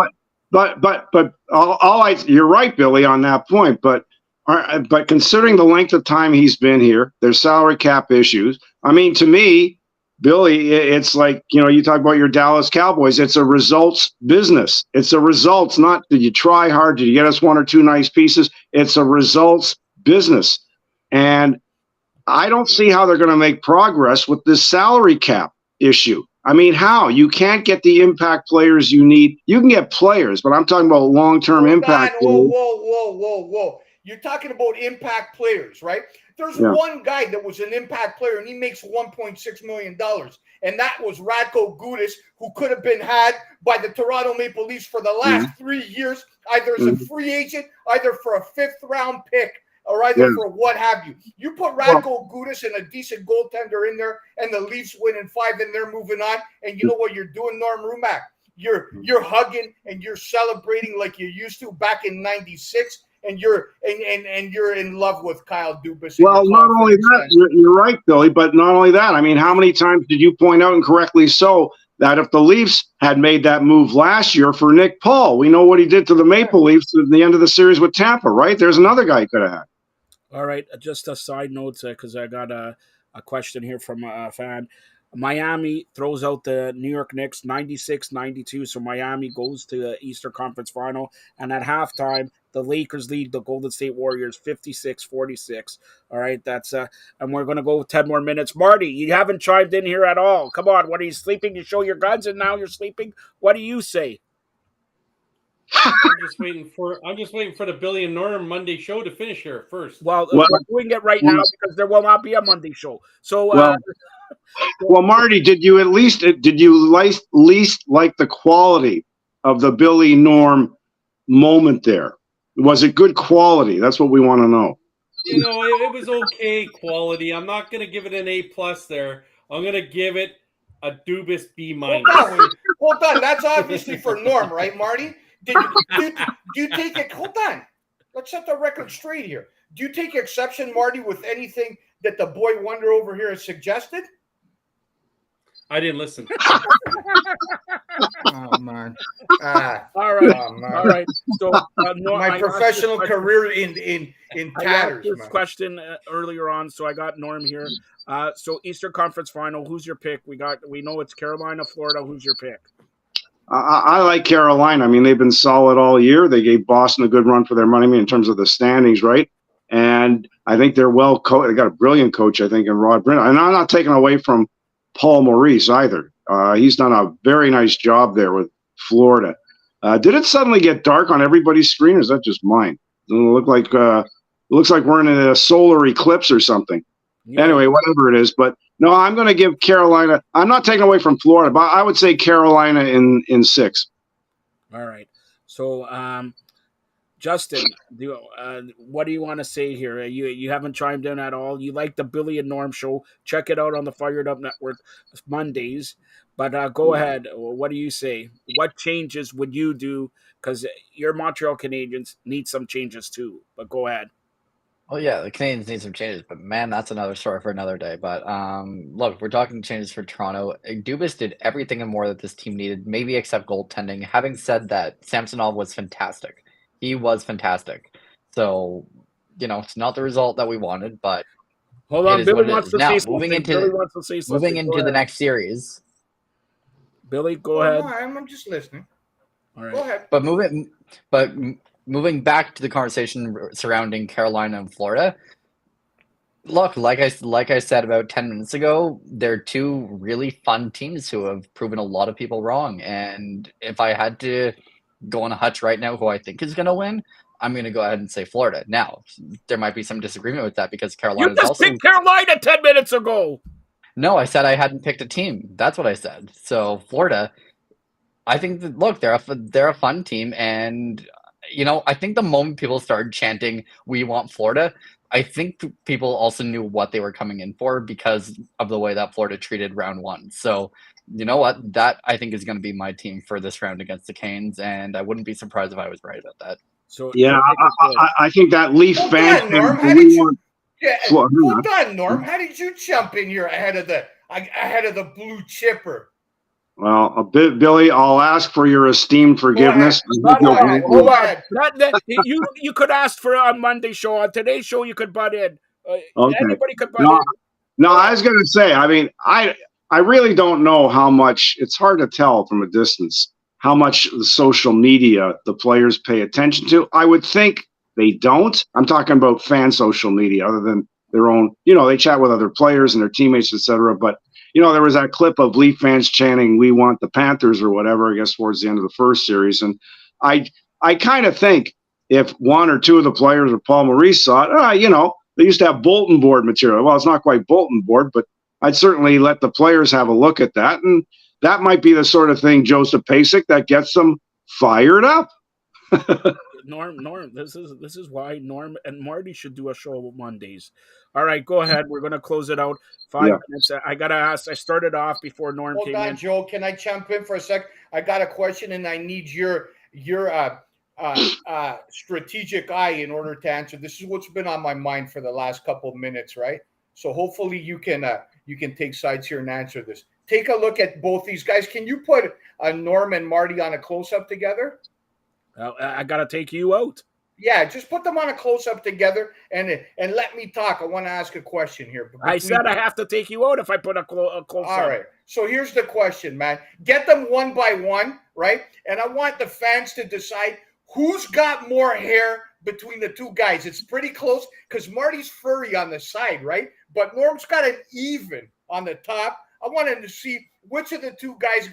But you're right, Billy, on that point. But considering the length of time he's been here, there's salary cap issues. I mean, to me, Billy, it's like, you talk about your Dallas Cowboys. It's a results business. It's a results, not did you try hard? Did you get us one or two nice pieces? It's a results business. And I don't see how they're going to make progress with this salary cap issue. I mean, how? You can't get the impact players you need. You can get players, but I'm talking about long-term impact. Whoa. You're talking about impact players, right? There's one guy that was an impact player, and he makes $1.6 million. And that was Radko Gudas, who could have been had by the Toronto Maple Leafs for the last 3 years, either as a free agent, either for a fifth-round pick, or either for what have you. You put Radko Gudas and a decent goaltender in there, and the Leafs win in 5, and they're moving on. And you know what you're doing, Norm Rumack? You're hugging and you're celebrating like you used to back in '96. And you're in love with Kyle Dubas. Well, not only that, you're right, Billy, but not only that. I mean, how many times did you point out, and correctly so, that if the Leafs had made that move last year for Nick Paul, we know what he did to the Maple Leafs at the end of the series with Tampa, right? There's another guy you could have had. All right, just a side note, because I got a question here from a fan. Miami throws out the New York Knicks 96-92, so Miami goes to the Eastern Conference Final, and at halftime, the Lakers lead the Golden State Warriors 56-46. All right, that's and we're going to go 10 more minutes. Marty, you haven't chimed in here at all. Come on, what are you sleeping? You show your guns, and now you're sleeping? What do you say? I'm just waiting for the Billy and Norm Monday show to finish here first. Well, we're doing it right now because there will not be a Monday show. So, well, Marty, did you least like the quality of the Billy Norm moment there? Was it good quality? That's what we want to know. It was okay quality. I'm not going to give it an A+ there. I'm going to give it a Dubas B-. Hold on. That's obviously for Norm, right, Marty? Do you take it? Hold on. Let's set the record straight here. Do you take exception, Marty, with anything that the boy wonder over here has suggested? I didn't listen. Oh man! All right. So my professional career in tatters. This question earlier on, so I got Norm here. So Eastern Conference Final, who's your pick? We know it's Carolina, Florida. Who's your pick? I like Carolina. I mean, they've been solid all year. They gave Boston a good run for their money in terms of the standings, right? And I think they're well coached. They got a brilliant coach, I think, in Rod Brind'Amour. And I'm not taking away from Paul Maurice either. He's done a very nice job there with Florida. Did it suddenly get dark on everybody's screen, or is that just mine? Doesn't it look like looks like we're in a solar eclipse or something. Yeah. Anyway, whatever it is, but no, I'm going to give Carolina. I'm not taking away from Florida, but I would say Carolina in 6. All right. So, Justin, what do you want to say here? You haven't chimed in at all. You like the Billy and Norm show? Check it out on the Fired Up Network Mondays. But go ahead. What do you say? What changes would you do? Because your Montreal Canadiens need some changes too. But go ahead. Oh yeah, the Canadiens need some changes, but man, that's another story for another day. But look, we're talking changes for Toronto. Dubas did everything and more that this team needed, maybe except goaltending. Having said that, Samsonov was fantastic. He was fantastic. So, it's not the result that we wanted, but hold on, Billy wants to say something. Moving into the next series. Billy, go ahead. I'm just listening. All right. Go ahead. But moving back to the conversation surrounding Carolina and Florida, Look, like I said about 10 minutes ago, they're two really fun teams who have proven a lot of people wrong. And if I had to go on a hutch right now who I think is going to win, I'm going to go ahead and say Florida. Now, there might be some disagreement with that because You Carolina's just also. picked Carolina 10 minutes ago. No, I said I hadn't picked a team. That's what I said. So Florida, I think that look, they're a fun team, and I think the moment people started chanting "We want Florida," I think people also knew what they were coming in for because of the way that Florida treated round one. So you know what, that I think is going to be my team for this round against the Canes, and I wouldn't be surprised if I was right about that. So Yeah, I think that Leaf Hold fan. on, Norm. How we did you? want Yeah, Florida. hold on, Norm. How did you jump in here ahead of the blue chipper? Well, a bit, Billy. I'll ask for your esteemed forgiveness. Hold Go on, ahead. hold Go on. ahead. You could ask for it on Monday show. On today's show, you could butt in. Okay. Anybody could butt No, in. no, I was going to say. I mean, I really don't know how much. It's hard to tell from a distance how much the social media the players pay attention to. I would think they don't. I'm talking about fan social media, other than their own. They chat with other players and their teammates, etc. But there was that clip of Leaf fans chanting "We want the Panthers" or whatever. I guess towards the end of the first series, and I kind of think if one or two of the players or Paul Maurice saw it, they used to have bulletin board material. Well, it's not quite bulletin board, but I'd certainly let the players have a look at that, and that might be the sort of thing, Joseph Pasek, that gets them fired up. Norm, this is why Norm and Marty should do a show Mondays. All right, go ahead. We're gonna close it out. 5 minutes. I gotta ask. I started off before Norm Hold came on, in. Joe. Can I jump in for a sec? I got a question, and I need your strategic eye in order to answer. This is what's been on my mind for the last couple of minutes, right? So hopefully you can take sides here and answer this. Take a look at both these guys. Can you put Norm and Marty on a close-up together? I gotta take you out. Yeah, just put them on a close-up together and let me talk. I want to ask a question here. I said I have to take you out if I put a close-up. All right. So here's the question, man. Get them one by one, right? And I want the fans to decide who's got more hair between the two guys. It's pretty close because Marty's furry on the side, right? But Norm's got an even on the top. I wanted to see which of the two guys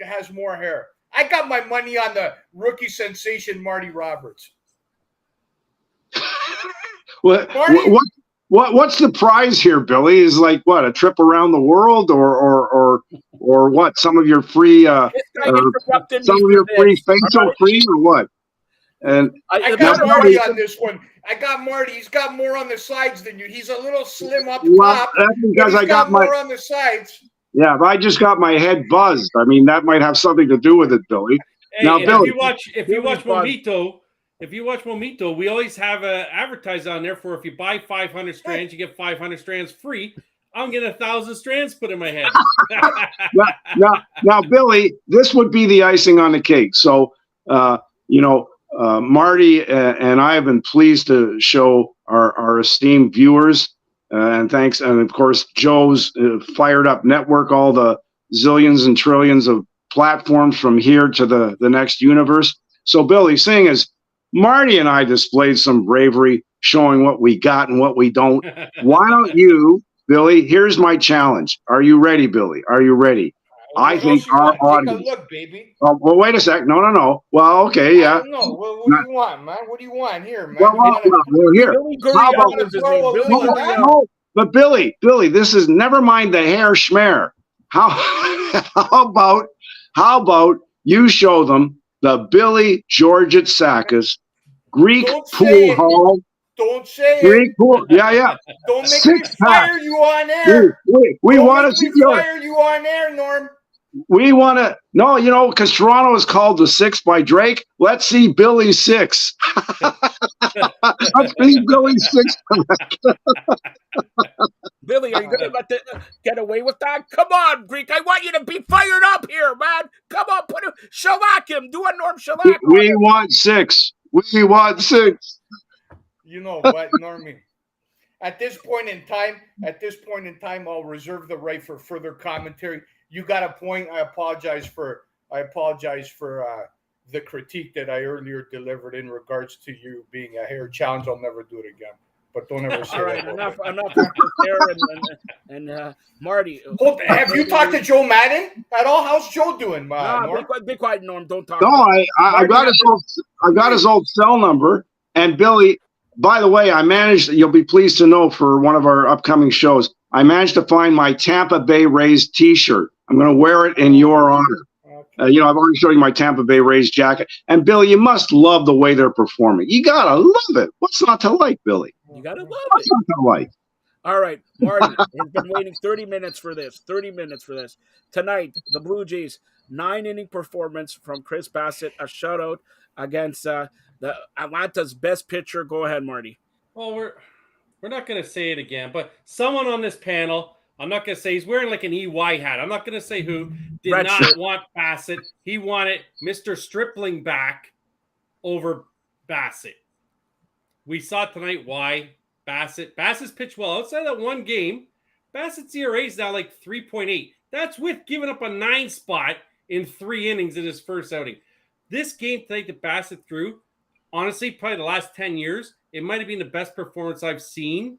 has more hair. I got my money on the rookie sensation, Marty Roberts. What's the prize here, Billy? Is like what, a trip around the world, or what? Some of your free facial free, or what? And I got Marty on this one. I got Marty. He's got more on the sides than you. He's a little slim up top. That's because I got more on the sides. Yeah, but I just got my head buzzed. I mean, that might have something to do with it, Billy. Hey, now, Billy, if you watch Mometu, we always have advertised on there for if you buy 500 strands, you get 500 strands free. I'm getting 1,000 strands put in my head. now, Billy, this would be the icing on the cake. So, Marty and I have been pleased to show our esteemed viewers. And thanks, and of course, Joe's Fired Up Network, all the zillions and trillions of platforms from here to the next universe. So, Billy, seeing as Marty and I displayed some bravery, showing what we got and what we don't, why don't you, Billy? Here's my challenge. Are you ready, Billy? Are you ready? I think our audience. Take a look, baby. Well, wait a sec. No. Well, okay, yeah. No. What do you want, man? What do you want here, man? Well, here. No, but Billy, this is never mind the hair schmear. How about you show them the Billy Georgitsakis Greek pool hall? Don't say Greek pool. Yeah. Don't make me fire you on air. We want to see fire you on air, Norm. We want to because Toronto is called the Six by Drake. Let's see Billy Six. Let's see Billy Six. Billy, are you going to get away with that? Come on, Greek. I want you to be fired up here, man. Come on, shellac him. Do a Norm shellac. We want six. We want six. You know what, Normie? At this point in time, I'll reserve the right for further commentary. You got a point. I apologize for the critique that I earlier delivered in regards to you being a hair challenge. I'll never do it again. but don't ever say All right, that. enough of this there. And Marty. Have you talked to Joe Madden at all? How's Joe doing, Norm? Be quiet, Norm. Don't talk. No, I got his old cell number. And Billy, by the way, I managed. You'll be pleased to know for one of our upcoming shows, I managed to find my Tampa Bay Rays T-shirt. I'm going to wear it in your honor. Okay. I've already showed you my Tampa Bay Rays jacket. And Billy, you must love the way they're performing. You gotta love it. What's not to like, Billy? You gotta love What's it. not to like? All right, Marty has been waiting 30 minutes for this. 30 minutes for this. Tonight, the Blue Jays, 9-inning performance from Chris Bassitt, a shutout against the Atlanta's best pitcher. Go ahead, Marty. Well, we're not going to say it again, but someone on this panel, I'm not going to say he's wearing like an EY hat. I'm not going to say who did Red not shirt. want Bassitt. He wanted Mr. Stripling back over Bassitt. We saw tonight why Bassett's pitched well. Outside that one game, Bassett's ERA is now like 3.8. That's with giving up a 9 spot in 3 innings in his first outing. This game tonight that Bassitt threw, honestly, probably the last 10 years, it might have been the best performance I've seen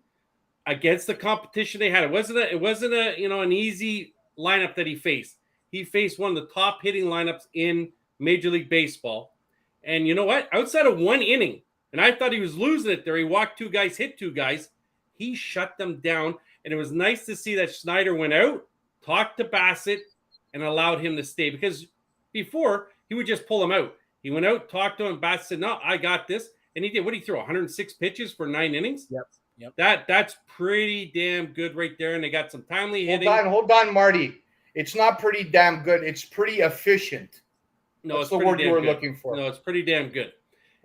against the competition they had. It wasn't an easy lineup that he faced. He faced one of the top hitting lineups in Major League Baseball. And you know what? Outside of 1 inning, and I thought he was losing it there. He walked 2 guys, hit 2 guys. He shut them down. And it was nice to see that Schneider went out, talked to Bassitt, and allowed him to stay. Because before, he would just pull him out. He went out, talked to him. Bassitt said, no, I got this. And he did. What did he throw? 106 pitches for 9 innings? Yep. That's pretty damn good right there. And they got some timely hitting. Hold on, Marty. It's not pretty damn good. It's pretty efficient. No, That's it's the pretty word damn you were good. looking for. No, it's pretty damn good.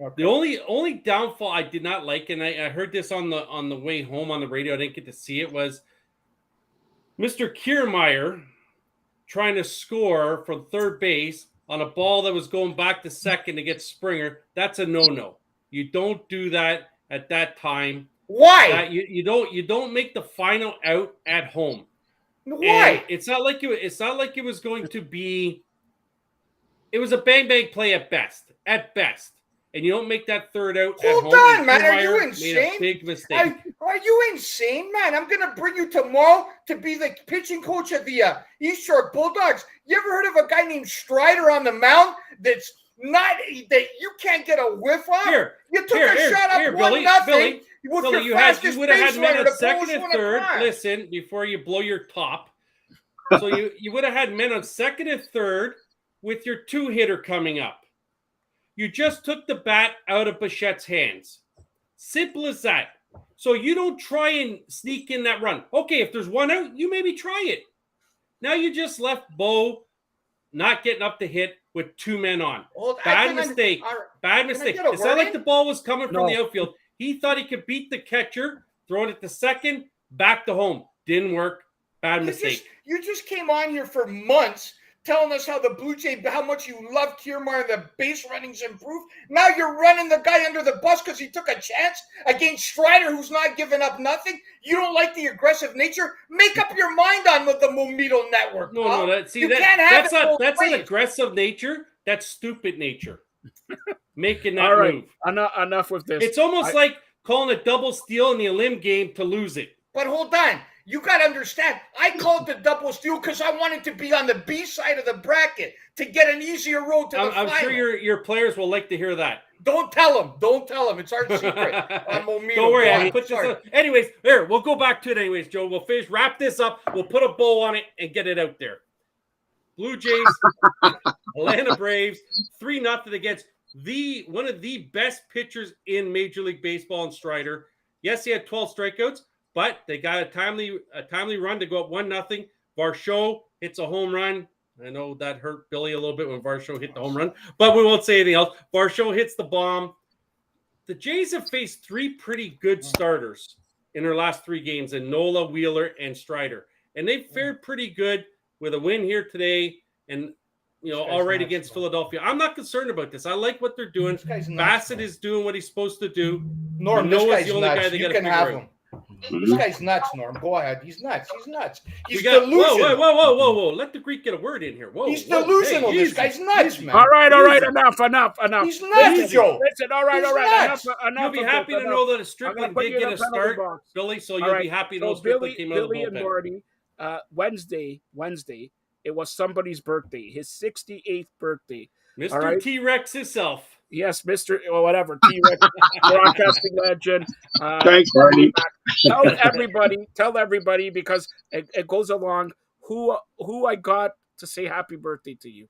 Okay. The only downfall I did not like, and I heard this on the way home on the radio, I didn't get to see it, was Mr. Kiermaier trying to score from third base on a ball that was going back to second to get Springer. That's a no-no. You don't do that at that time. Why? You don't make the final out at home. Why? And it's not like it was going to be. It was a bang play at best. And you don't make that third out at home. Hold on, man. Are Kiermaier you made insane? a big mistake. Are you insane, man? I'm going to bring you tomorrow to be the pitching coach of the East Shore Bulldogs. You ever heard of a guy named Strider on the mound that's not that you can't get a whiff of? You took a shot up 1-0. Billy, you would have had men on second and third. Apart. Listen, before you blow your top. So you would have had men on second and third with your 2-hitter coming up. You just took the bat out of Bichette's hands. Simple as that. So you don't try and sneak in that run. Okay, if there's 1 out, you maybe try it. Now you just left Bo not getting up to hit with 2 men on. Bad mistake. It's not like the ball was coming from the outfield. He thought he could beat the catcher, throw it to second, back to home. Didn't work. Bad mistake. You just came on here for months telling us how the Blue Jay, how much you love Kiermaier, the base running's improved. Now you're running the guy under the bus because he took a chance against Strider, who's not giving up nothing. You don't like the aggressive nature. Make up your mind on with the Mometu Network. No, that's not aggressive nature. That's stupid nature. Making that move. Enough with this. It's almost like calling a double steal in the elim game to lose it. But hold on. You got to understand, I called the double steal because I wanted to be on the B side of the bracket to get an easier road to the final. I'm sure your players will like to hear that. Don't tell them. It's our secret. Don't worry. Anyways, there, we'll go back to it anyways, Joe. We'll wrap this up. We'll put a bow on it and get it out there. Blue Jays, Atlanta Braves, 3-0 against one of the best pitchers in Major League Baseball in Strider. Yes, he had 12 strikeouts. But they got a timely run to go up 1-0. Varsho hits a home run. I know that hurt Billy a little bit when Varsho hit the home run, but we won't say anything else. Varsho hits the bomb. The Jays have faced 3 pretty good starters in their last 3 games in Nola, Wheeler, and Strider. And they've fared pretty good with a win here today and already against Philadelphia. I'm not concerned about this. I like what they're doing. Bassitt is doing what he's supposed to do. Norm, this guy's nuts. You can have him. This guy's nuts, Norm. Go ahead. He's nuts. He's nuts. He's Whoa, delusional. whoa. Let the Greek get a word in here. Whoa. He's delusional. Hey, this easy. guy's nuts, man. All right. Enough. He's nuts, Joe. Listen. All right. He's Enough. nuts. You'll be of happy this, to enough. know that a I'm stripling gonna put did you in get a a penalty start, box. Billy. So All you'll right. be happy to So know stripling came out of the Billy and bullpen. Marty. Wednesday. It was somebody's birthday. His 68th birthday. All Mr. right? T-Rex himself. Yes, Mr. or whatever, T-Rex, broadcasting legend. Thanks, Marty. Tell everybody, because it goes along who I got to say happy birthday to you.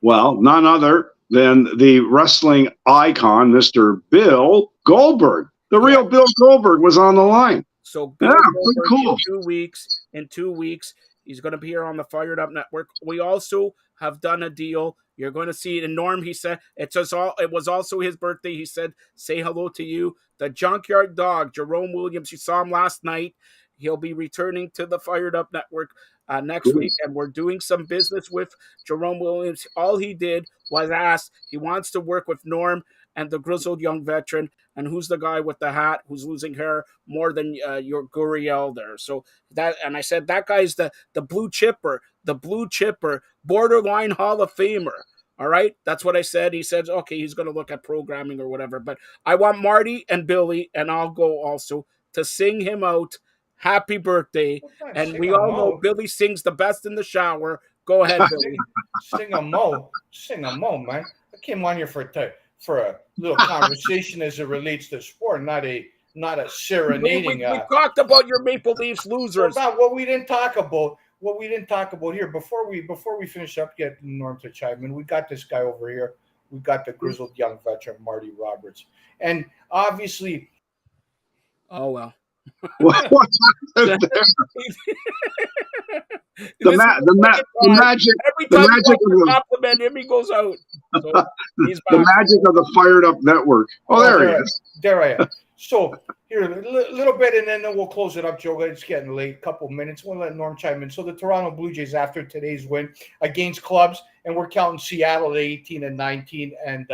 Well, none other than the wrestling icon, Mr. Bill Goldberg. The real Bill Goldberg was on the line. So Bill Goldberg, cool. in 2 weeks, he's going to be here on the Fired Up Network. We also have done a deal. You're going to see it. And Norm, he said, it was also his birthday. He said, say hello to you. The Junkyard Dog, Jerome Williams, you saw him last night. He'll be returning to the Fired Up Network next week, and we're doing some business with Jerome Williams. All he did was ask. He wants to work with Norm and the grizzled young veteran. And who's the guy with the hat who's losing hair more than your Guriel there? So and I said, that guy's the blue chipper, borderline Hall of Famer. All right. That's what I said. He said, okay, he's going to look at programming or whatever. But I want Marty and Billy, and I'll go also, to sing him out happy birthday. And we all know Billy sings the best in the shower. Go ahead, Billy. Sing a mo, man. I came on here for a little conversation as it relates to sport, not a serenading. We talked about your Maple Leafs losers. About what we didn't talk about. What we didn't talk about here before we finish up, get Norm to chime in. We got this guy over here. We got the grizzled young veteran Marty Roberts, and obviously, oh well. What's the magic. Every time you compliment him, he goes out. So he's back. The magic of the Fired Up Network. Oh, there he is. There I am. So here, a little bit, and then we'll close it up, Joe. It's getting late. Couple minutes. We'll let Norm chime in. So the Toronto Blue Jays, after today's win against clubs, and we're counting Seattle at 18-19, and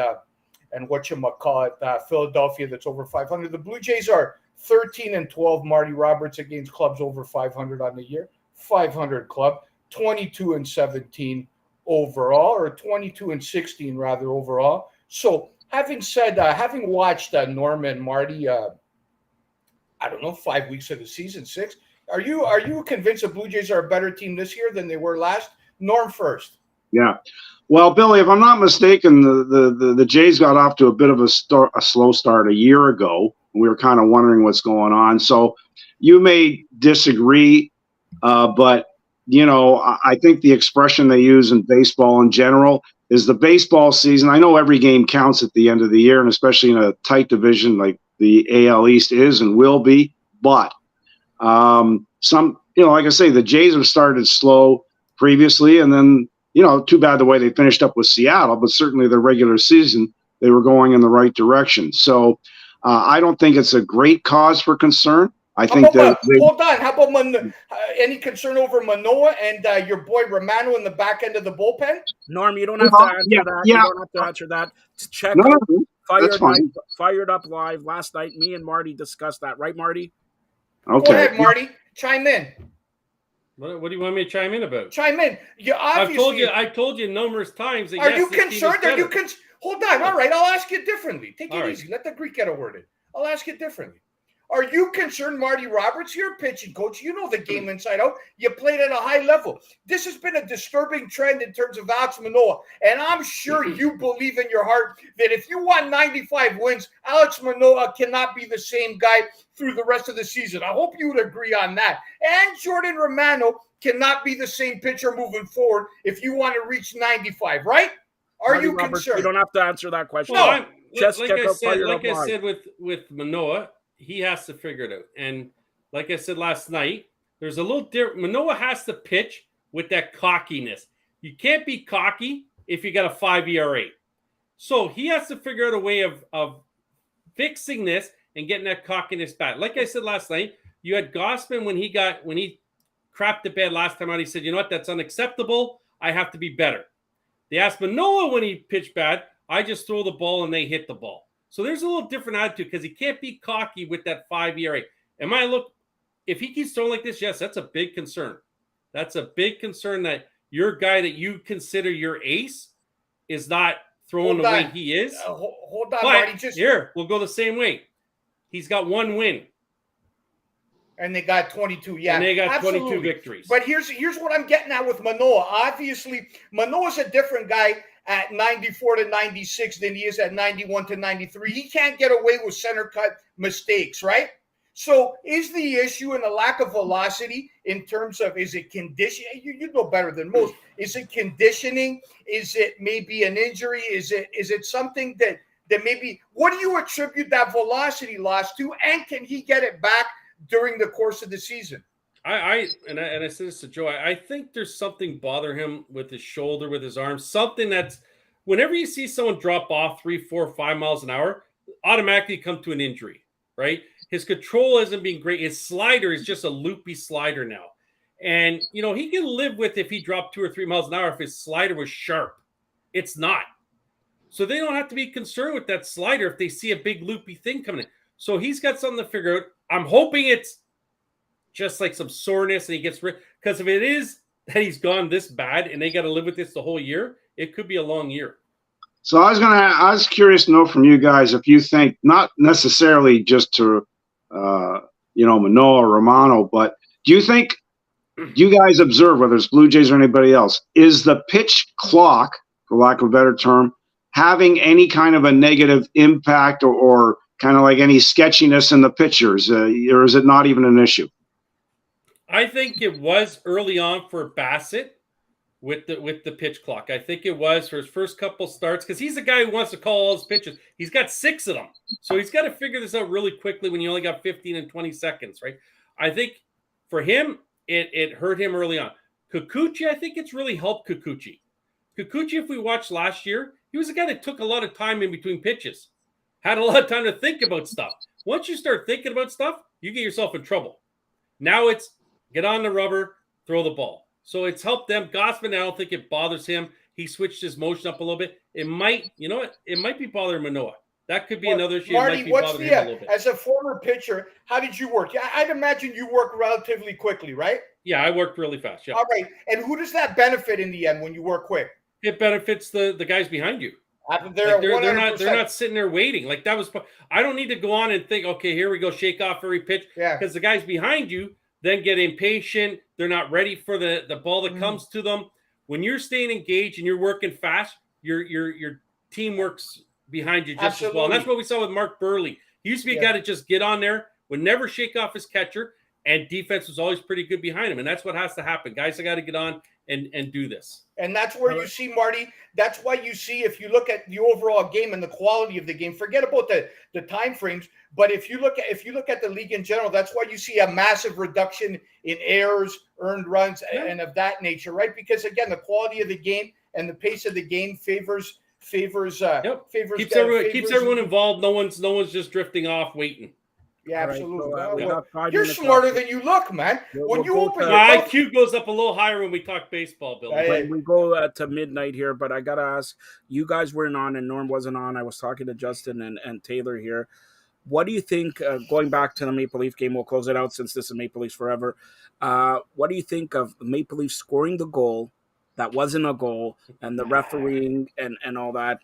whatchamacallit, Philadelphia, that's over 500. The Blue Jays are 13-12. Marty Roberts against clubs over 500 on the year. 500 club, 22-17 overall, or 22-16 rather overall. So having watched Norm and Marty, I don't know, 5 weeks of the season, 6. Are you convinced the Blue Jays are a better team this year than they were last? Norm first. Yeah. Well, Billy, if I'm not mistaken, the Jays got off to a bit of a slow start a year ago. We were kind of wondering what's going on. So you may disagree, but, I think the expression they use in baseball in general is the baseball season. I know every game counts at the end of the year, and especially in a tight division like the AL East is and will be. But like I say, the Jays have started slow previously, and then, too bad the way they finished up with Seattle, but certainly the regular season, they were going in the right direction. So I don't think it's a great cause for concern. I think that. Hold on. How about any concern over Manoah and your boy Romano in the back end of the bullpen? Norm, you don't have to answer that. Yeah. You don't have to answer that. Check out Fired Up Live last night. Me and Marty discussed that, right, Marty? Okay. Go ahead, Marty. Chime in. What do you want me to chime in about? Chime in. I've told you numerous times. That are you concerned? Hold on. All right. I'll ask you differently. Take it easy. Let the Greek get a word in. I'll ask you differently. Are you concerned, Marty Roberts? You're a pitching coach. You know the game inside out. You played at a high level. This has been a disturbing trend in terms of Alex Manoah. And I'm sure you believe in your heart that if you want 95 wins, Alex Manoah cannot be the same guy through the rest of the season. I hope you would agree on that. And Jordan Romano cannot be the same pitcher moving forward if you want to reach 95, right? Are Marty you Roberts, concerned? you don't have to answer that question. No. Like I said with Manoah, he has to figure it out. And like I said last night, there's a little different. Manoah has to pitch with that cockiness. You can't be cocky if you got a 5 ERA. So he has to figure out a way of fixing this and getting that cockiness back. Like I said last night, you had Gossman when he crapped the bed last time out. He said, you know what, that's unacceptable. I have to be better. They asked Manoah when he pitched bad, I just throw the ball and they hit the ball. So there's a little different attitude because he can't be cocky with that 5 ERA. If he keeps throwing like this, yes, that's a big concern. That's a big concern that your guy that you consider your ace is not throwing the way he is. Hold on, but Marty. Here, we'll go the same way. He's got 1 win. And they got 22. Yeah, and they got absolutely. 22 victories. But here's what I'm getting at with Manoah. Obviously, Manoah's a different guy at 94 to 96 than he is at 91 to 93. He can't get away with center cut mistakes, right? So is the issue in the lack of velocity in terms of, is it conditioning? You know better than most. Is it conditioning? Is it maybe an injury? Is it something that maybe, what do you attribute that velocity loss to? And can he get it back during the course of the season? I said this to Joe. I think there's something bothering him with his shoulder, with his arm. Something that's, whenever you see someone drop off 3, 4, 5 miles an hour, automatically come to an injury, right? His control isn't being great. His slider is just a loopy slider now. And, he can live with if he dropped 2 or 3 miles an hour if his slider was sharp. It's not. So they don't have to be concerned with that slider if they see a big loopy thing coming in. So he's got something to figure out. I'm hoping it's just like some soreness and he gets rid. Because if it is that he's gone this bad and they got to live with this the whole year, it could be a long year. So I was curious to know from you guys if you think, not necessarily just to Manoah or Romano, but do you think, you guys observe, whether it's Blue Jays or anybody else, is the pitch clock, for lack of a better term, having any kind of a negative impact or kind of like any sketchiness in the pitchers, or is it not even an issue? I think it was early on for Bassett with the pitch clock. I think it was for his first couple starts, because he's the guy who wants to call all his pitches. He's got 6 of them. So he's got to figure this out really quickly when you only got 15 and 20 seconds, right? I think for him, it hurt him early on. Kikuchi, I think it's really helped Kikuchi. Kikuchi, if we watched last year, he was a guy that took a lot of time in between pitches. Had a lot of time to think about stuff. Once you start thinking about stuff, you get yourself in trouble. Now it's get on the rubber, throw the ball. So it's helped them. Gossman, I don't think it bothers him. He switched his motion up a little bit. It might, it might be bothering Manoah. That could be another issue. Marty, it might be bothering him a little bit. As a former pitcher, how did you work? I'd imagine you work relatively quickly, right? Yeah, I worked really fast. Yeah. All right. And who does that benefit in the end when you work quick? It benefits the guys behind you. They're not sitting there waiting. Like that was, I don't need to go on and think, okay, here we go, shake off every pitch. Yeah. Because the guys behind you then get impatient. They're not ready for the ball that comes to them. When you're staying engaged and you're working fast, your team works behind you just as well. And that's what we saw with Mark Burley. He used to be a guy to just get on there, would never shake off his catcher, and defense was always pretty good behind him. And that's what has to happen. Guys have got to get on and do this. And that's where you see, Marty, that's why you see, if you look at the overall game and the quality of the game, forget about the time frames, but if you look at the league in general, that's why you see a massive reduction in errors, earned runs, and of that nature, right? Because again, the quality of the game and the pace of the game favors keeps everyone involved. No one's just drifting off waiting. Yeah, absolutely. Right, you're smarter than you look, man. When you open your my IQ goes up a little higher when we talk baseball, Bill. We go to midnight here, but I gotta ask, you guys weren't on and Norm wasn't on. I was talking to Justin and Taylor here. What do you think, going back to the Maple Leaf game, we'll close it out since this is Maple Leafs forever. What do you think of Maple Leafs scoring the goal that wasn't a goal and the refereeing and all that?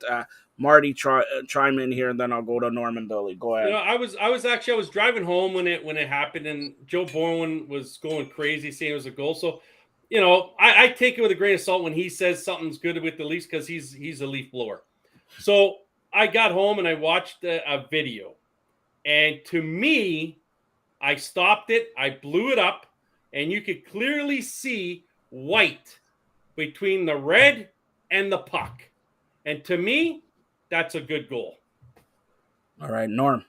Marty, chime in here, and then I'll go to Norm and Billy. Go ahead. I was driving home when it happened, and Joe Bowen was going crazy saying it was a goal. So, I take it with a grain of salt when he says something's good with the Leafs because he's a Leaf blower. So I got home and I watched a video, and to me, I stopped it, I blew it up, and you could clearly see white between the red and the puck. And to me, that's a good goal. All right, Norm.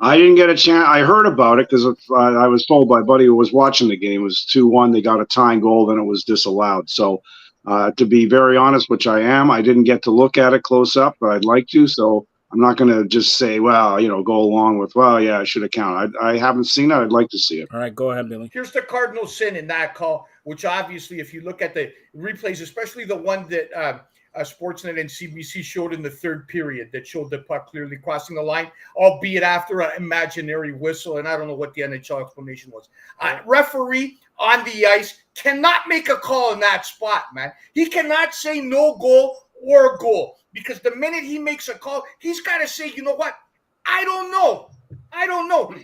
I didn't get a chance. I heard about it because I was told by a buddy who was watching the game. It was 2-1. They got a tying goal, then it was disallowed. So to be very honest, which I am, I didn't get to look at it close up, but I'd like to. So I'm not going to just say, well, go along with, well, yeah, I should have counted. I haven't seen it. I'd like to see it. All right, go ahead, Billy. Here's the cardinal sin in that call, which obviously, if you look at the replays, especially the one that Sportsnet and CBC showed in the third period that showed the puck clearly crossing the line, albeit after an imaginary whistle. And I don't know what the NHL explanation was. Referee on the ice cannot make a call in that spot, man. He cannot say no goal or goal, because the minute he makes a call, he's got to say, you know what? I don't know.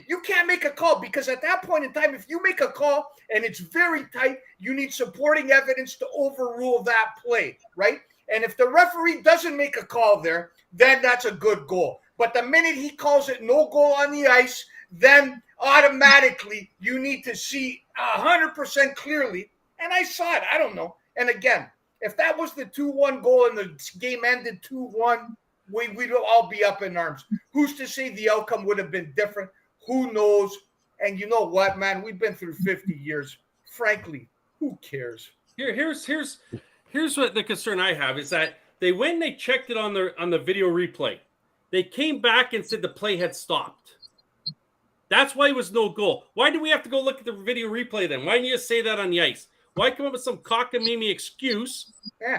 You can't make a call, because at that point in time, if you make a call and it's very tight, you need supporting evidence to overrule that play, right? And if the referee doesn't make a call there, then that's a good goal. But the minute he calls it no goal on the ice, then automatically you need to see 100% clearly. And I saw it. I don't know. And again, if that was the 2-1 goal and the game ended 2-1, we'd all be up in arms. Who's to say the outcome would have been different? Who knows? And you know what, man? We've been through 50 years. Frankly, who cares? Here's what the concern I have is that they went and they checked it on the video replay. They came back and said the play had stopped. That's why it was no goal. Why do we have to go look at the video replay then? Why didn't you say that on the ice? Why come up with some cockamamie excuse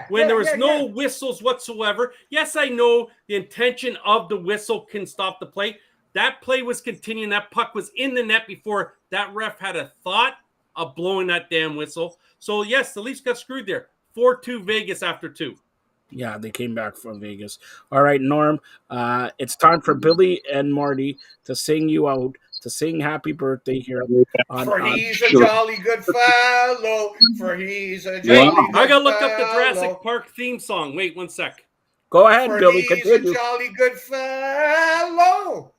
when there was no whistles whatsoever? Yes, I know the intention of the whistle can stop the play. That play was continuing. That puck was in the net before that ref had a thought of blowing that damn whistle. So, yes, the Leafs got screwed there. 4-2 Vegas after 2. Yeah, they came back from Vegas. All right, Norm, it's time for Billy and Marty to sing you out, to sing happy birthday here. For he's a jolly good fellow. For he's a jolly good fellow. I got to look up the Jurassic Park theme song. Wait 1 sec. Go ahead, For Billy. he's Continue. a jolly good fellow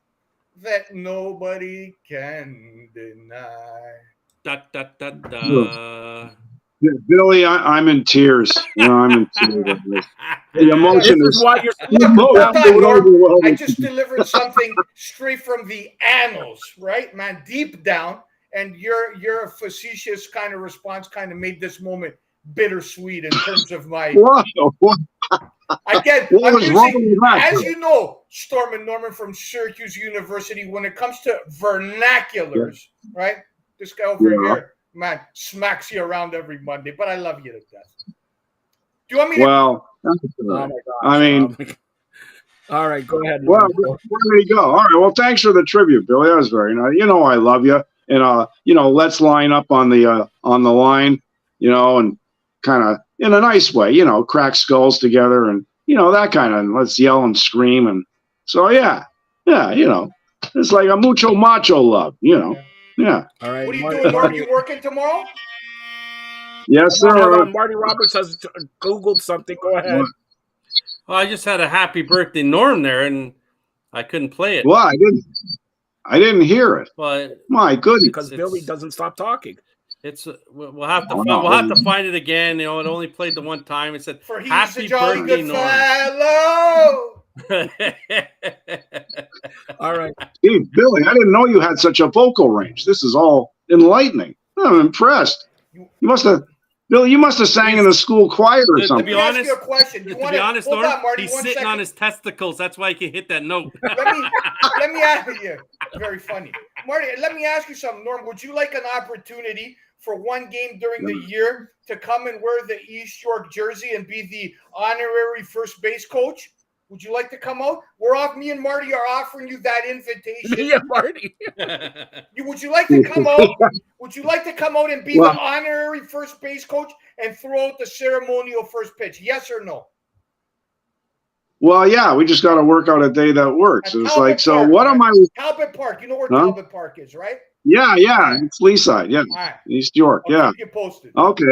that nobody can deny. Da, da, da, da. Billy, I'm in tears. I'm in tears. The emotion This is why you're I just delivered something straight from the annals, right, man? Deep down, and your facetious kind of response kind of made this moment bittersweet in terms of my. Again, as you know, Storm and Norman from Syracuse University, when it comes to vernaculars, right? This guy over here, man, smacks you around every Monday, but I love you to death. Do you want me to? Well, I mean, all right, go ahead. Well, there you go. All right. Well, thanks for the tribute, Billy. That was very nice. You know, I love you, and let's line up on the line, and kind of in a nice way, crack skulls together, and that kind of let's yell and scream, and so yeah, it's like a mucho macho love, Yeah. All right. What are you doing, Mark? You working tomorrow? Yes, sir. Marty Roberts has Googled something. Go ahead. Well, I just had a happy birthday Norm there, and I couldn't play it. Well, I didn't hear it. Well, my goodness, because Billy doesn't stop talking. We'll have to find it again. It only played the one time. It said For he's happy a jolly birthday, good Norm. fellow. All right. Hey, Billy, I didn't know you had such a vocal range. This is all enlightening. I'm impressed. Billy, you must have sang in the school choir or something. To be honest, Norm, he's sitting on his testicles. That's why he can hit that note. let me ask you. Very funny. Marty, let me ask you something, Norm. Would you like an opportunity for one game during the year to come and wear the East York jersey and be the honorary first base coach? Would you like to come out? Me and Marty are offering you that invitation. Me and Marty. Would you like to come out? Would you like to come out and be the honorary first base coach and throw out the ceremonial first pitch? Yes or no? Well, yeah, we just got to work out a day that works. It's Talbot like, so Park, what right? am I? Talbot Park. You know where Talbot Park is, right? Yeah, it's Leaside. Yeah, right. East York. I'll keep you posted. Okay.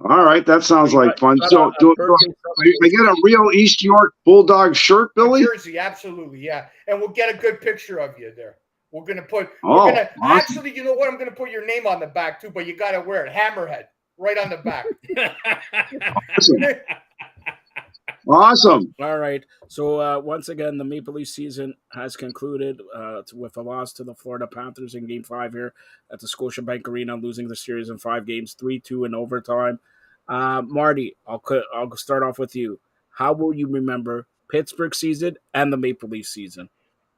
All right, that sounds like fun. So, do I get a real East York Bulldog shirt, Billy? Jersey, absolutely, yeah. And we'll get a good picture of you there. We're gonna awesome. Actually, you know what? I'm gonna put your name on the back too, but you gotta wear it. Hammerhead, right on the back. Awesome. All right. So once again, the Maple Leaf season has concluded with a loss to the Florida Panthers in Game 5 here at the Scotiabank Arena, losing the series in 5 games, 3-2 in overtime. Marty, I'll start off with you. How will you remember Pittsburgh season and the Maple Leaf season?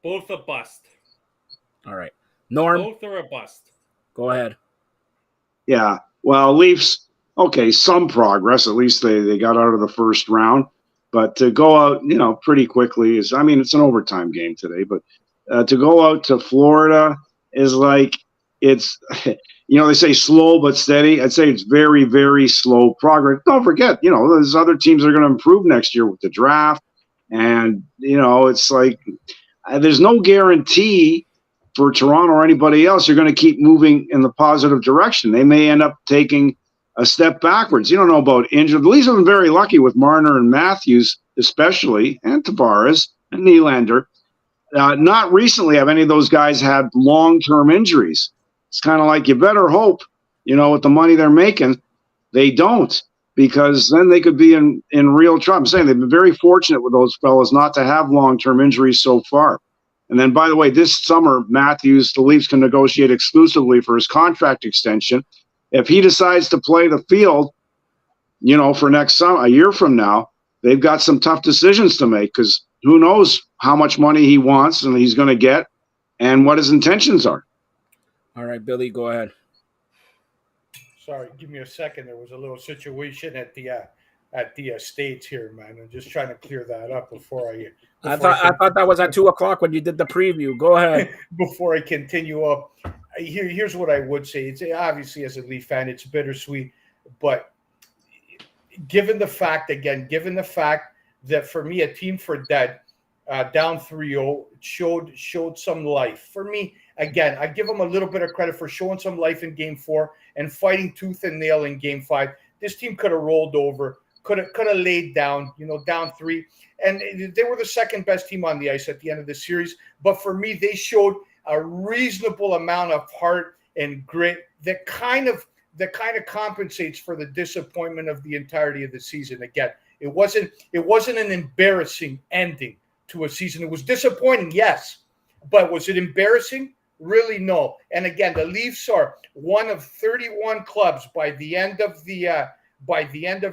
Both a bust. All right. Norm? Both are a bust. Go ahead. Yeah. Well, Leafs okay, some progress. At least they got out of the first round. But to go out, pretty quickly it's an overtime game today, but to go out to Florida is like it's, they say slow but steady. I'd say it's very, very slow progress. Don't forget, there's other teams that are going to improve next year with the draft. And, it's like there's no guarantee for Toronto or anybody else you're going to keep moving in the positive direction. They may end up taking a step backwards. You don't know about injured. The Leafs have been very lucky with Marner and Matthews, especially, and Tavares and Nylander. Not recently have any of those guys had long-term injuries. It's kind of like you better hope, with the money they're making, they don't, because then they could be in real trouble. I'm saying they've been very fortunate with those fellas not to have long-term injuries so far. And then, by the way, this summer, Matthews, the Leafs can negotiate exclusively for his contract extension. If he decides to play the field, for next summer, a year from now, they've got some tough decisions to make, because who knows how much money he wants and he's going to get and what his intentions are. All right, Billy, go ahead. Sorry, give me a second. There was a little situation at the States here, man. I'm just trying to clear that up before I thought that was at 2:00 when you did the preview. Go ahead. Before I continue up, here's what I would say. It's obviously, as a Leaf fan, it's bittersweet, but given the fact that for me, a team for dead down 3-0 showed some life. For me, again, I give them a little bit of credit for showing some life in Game 4 and fighting tooth and nail in Game 5. This team could have rolled over, could have laid down, down 3, and they were the second best team on the ice at the end of the series. But for me, they showed a reasonable amount of heart and grit that kind of compensates for the disappointment of the entirety of the season. Again, it wasn't an embarrassing ending to a season. It was disappointing, yes, but was it embarrassing? Really, no. And again, the Leafs are one of 31 clubs by the end of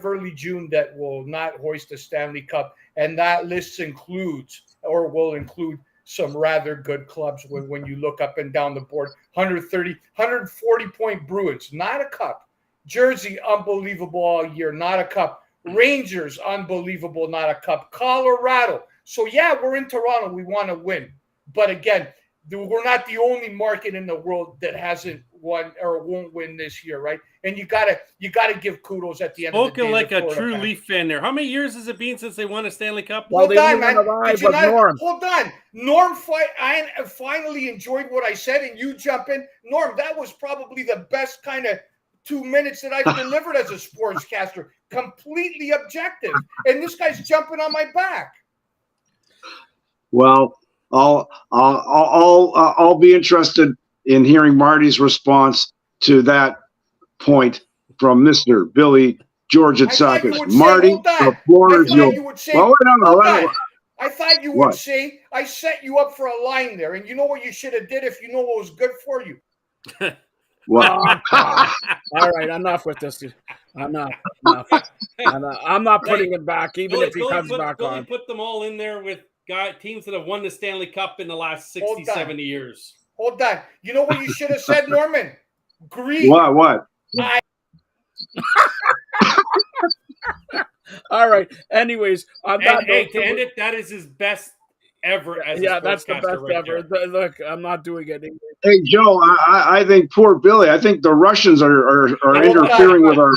early June that will not hoist a Stanley Cup, and that list will include some rather good clubs when you look up and down the board. 140-point Bruins, not a cup. Jersey, unbelievable all year, not a cup. Rangers, unbelievable, not a cup. Colorado. So, yeah, we're in Toronto. We want to win. But, again, we're not the only market in the world that hasn't won or won't win this year, right? And you gotta give kudos at the end of the day. Spoken like a true Leaf fan there. How many years has it been since they won a Stanley Cup? Hold on, man. Hold on. Norm, I finally enjoyed what I said, and you jump in. Norm, that was probably the best kind of 2 minutes that I've delivered as a sportscaster. Completely objective. And this guy's jumping on my back. Well, I'll be interested in hearing Marty's response to that point from Mr. Billy Georgitsakis. Marty, the floor is yours. I thought you would say I set you up for a line there, and you know what you should have did if you know what was good for you. Well, all right, enough with this. I'm not putting it back, even if he comes back on. Put them all in there with teams that have won the Stanley Cup in the last 60, 70 years. Hold on. You know what you should have said, Norman? Green. What? All right. Anyways, to end it, that is his best ever. That's the best ever. Look, I'm not doing it. Hey, Joe, I think poor Billy. I think the Russians are interfering with our.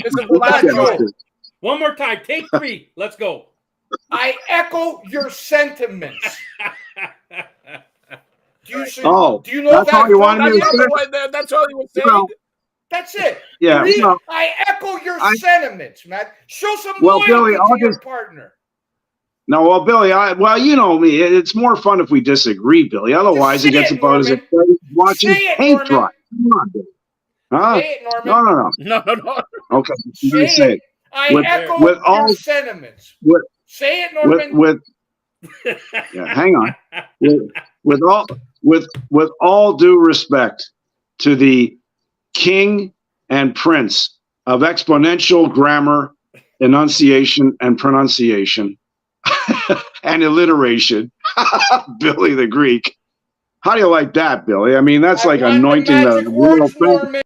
One more time. Take 3. Let's go. I echo your sentiments. Do you know that's that? All you wanted me to say? That's all he was saying. That's it. Yeah. I echo your sentiments, man. Show some loyalty Billy, to your partner. No, well, Billy, you know me. It's more fun if we disagree, Billy. Otherwise, it gets about as exciting watching paint dry. Come on, Billy. Huh? Say it, Norman. No. Okay, say it. I echo your sentiments. Say it, Norman. Hang on. With all due respect to the king and prince of exponential grammar, enunciation, and pronunciation, and alliteration, Billy the Greek. How do you like that, Billy? I mean, that's like anointing the royal family.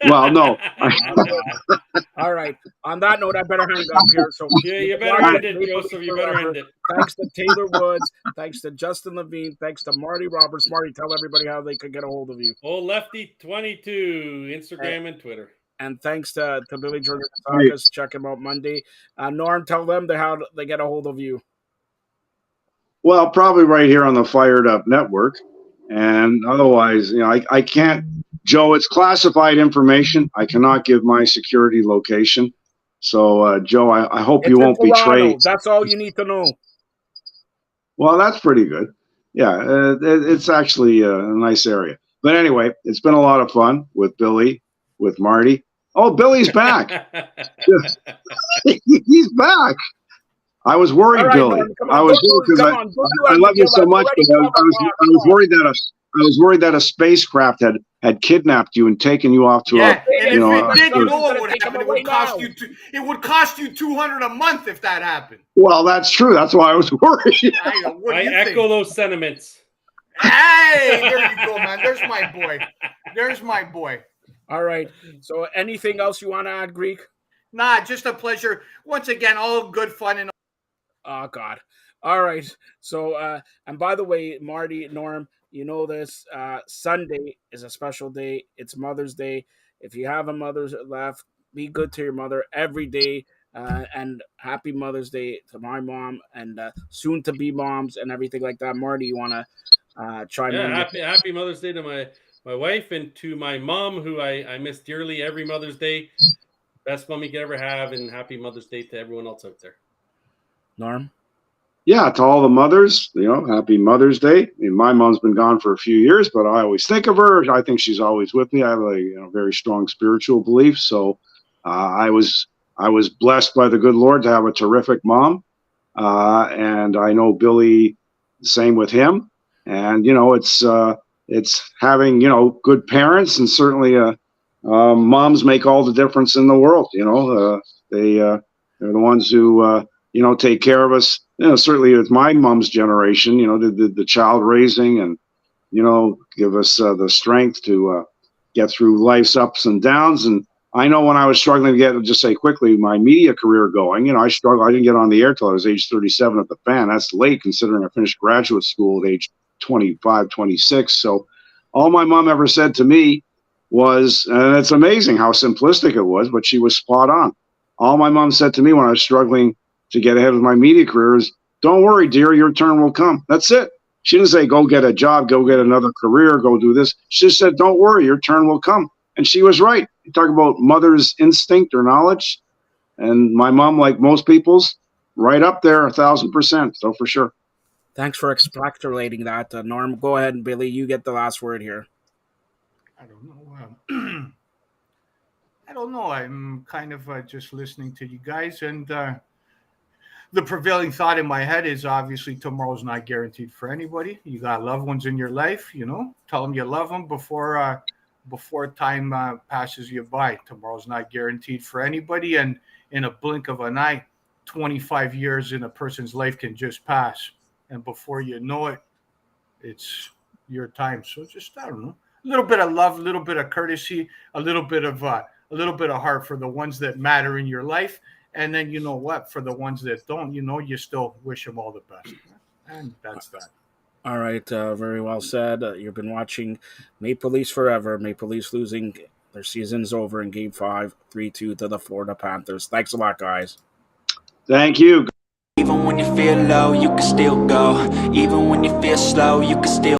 Well, no. All right. On that note, I better hang up here. So Yeah, you better end it, Joseph. You better end it. Thanks to Taylor Woods. Thanks to Justin Levine. Thanks to Marty Roberts. Marty, tell everybody how they could get a hold of you. Old Lefty 22, Instagram and Twitter. And thanks to Billy Georgiakis. Check him out Monday. Norm, tell them how they get a hold of you. Well, probably right here on the Fired Up Network. And otherwise, I can't. Joe, it's classified information. I cannot give my security location. So, Joe, I hope you won't betray. That's all you need to know. Well, that's pretty good. Yeah, it's actually a nice area. But anyway, it's been a lot of fun with Billy, with Marty. Oh, Billy's back. He's back. I was worried, right, Billy. I was because I love you so much, but I was worried that a spacecraft had kidnapped you and taken you off to and if it did, you know what would happen? It would cost you $200 a month if that happened. Well, that's true. That's why I was worried. I echo those sentiments. Hey, there you go, man. There's my boy. There's my boy. All right. So, anything else you want to add, Greek? Nah, just a pleasure. Once again, all good fun and. Oh God! All right. So, and by the way, Marty, Norm, you know this. Sunday is a special day. It's Mother's Day. If you have a mother's left, be good to your mother every day. And happy Mother's Day to my mom and soon to be moms and everything like that. Marty, you want to chime in? Happy Mother's Day to my wife and to my mom, who I miss dearly every Mother's Day. Best mom you could ever have, and happy Mother's Day to everyone else out there. Norm? Yeah, to all the mothers, happy Mother's Day. I mean, my mom's been gone for a few years, but I always think of her. I think she's always with me. I have a very strong spiritual belief. So I was blessed by the good Lord to have a terrific mom. And I know Billy, same with him. And, it's having, good parents, and certainly moms make all the difference in the world. They're the ones who, take care of us. Certainly with my mom's generation, the child raising and, give us the strength to get through life's ups and downs. And I know when I was struggling to get, just say quickly, my media career going, I struggled. I didn't get on the air till I was age 37 at the Fan. That's late considering I finished graduate school at age 25, 26. So all my mom ever said to me was, and it's amazing how simplistic it was, but she was spot on. All my mom said to me when I was struggling to get ahead of my media career is, don't worry, dear, your turn will come. That's it. She didn't say, go get a job, go get another career, go do this. She just said, don't worry, your turn will come. And she was right. You talk about mother's instinct or knowledge. And my mom, like most people's, right up there, 1,000%. So for sure. Thanks for extrapolating that. Norm, go ahead, and Billy, you get the last word here. I don't know. I don't know. I'm kind of just listening to you guys, and the prevailing thought in my head is obviously tomorrow's not guaranteed for anybody. You got loved ones in your life, tell them you love them before time passes you by. Tomorrow's not guaranteed for anybody. And in a blink of an eye, 25 years in a person's life can just pass. And before you know it, it's your time. So just, I don't know, a little bit of love, a little bit of courtesy, a little bit of heart for the ones that matter in your life. And then, you know what, for the ones that don't, you still wish them all the best. And that's that. All right. Very well said. You've been watching Maple Leafs Forever. Maple Leafs losing their season's over in Game 5, 3-2 to the Florida Panthers. Thanks a lot, guys. Thank you. Even when you feel low, you can still go. Even when you feel slow, you can still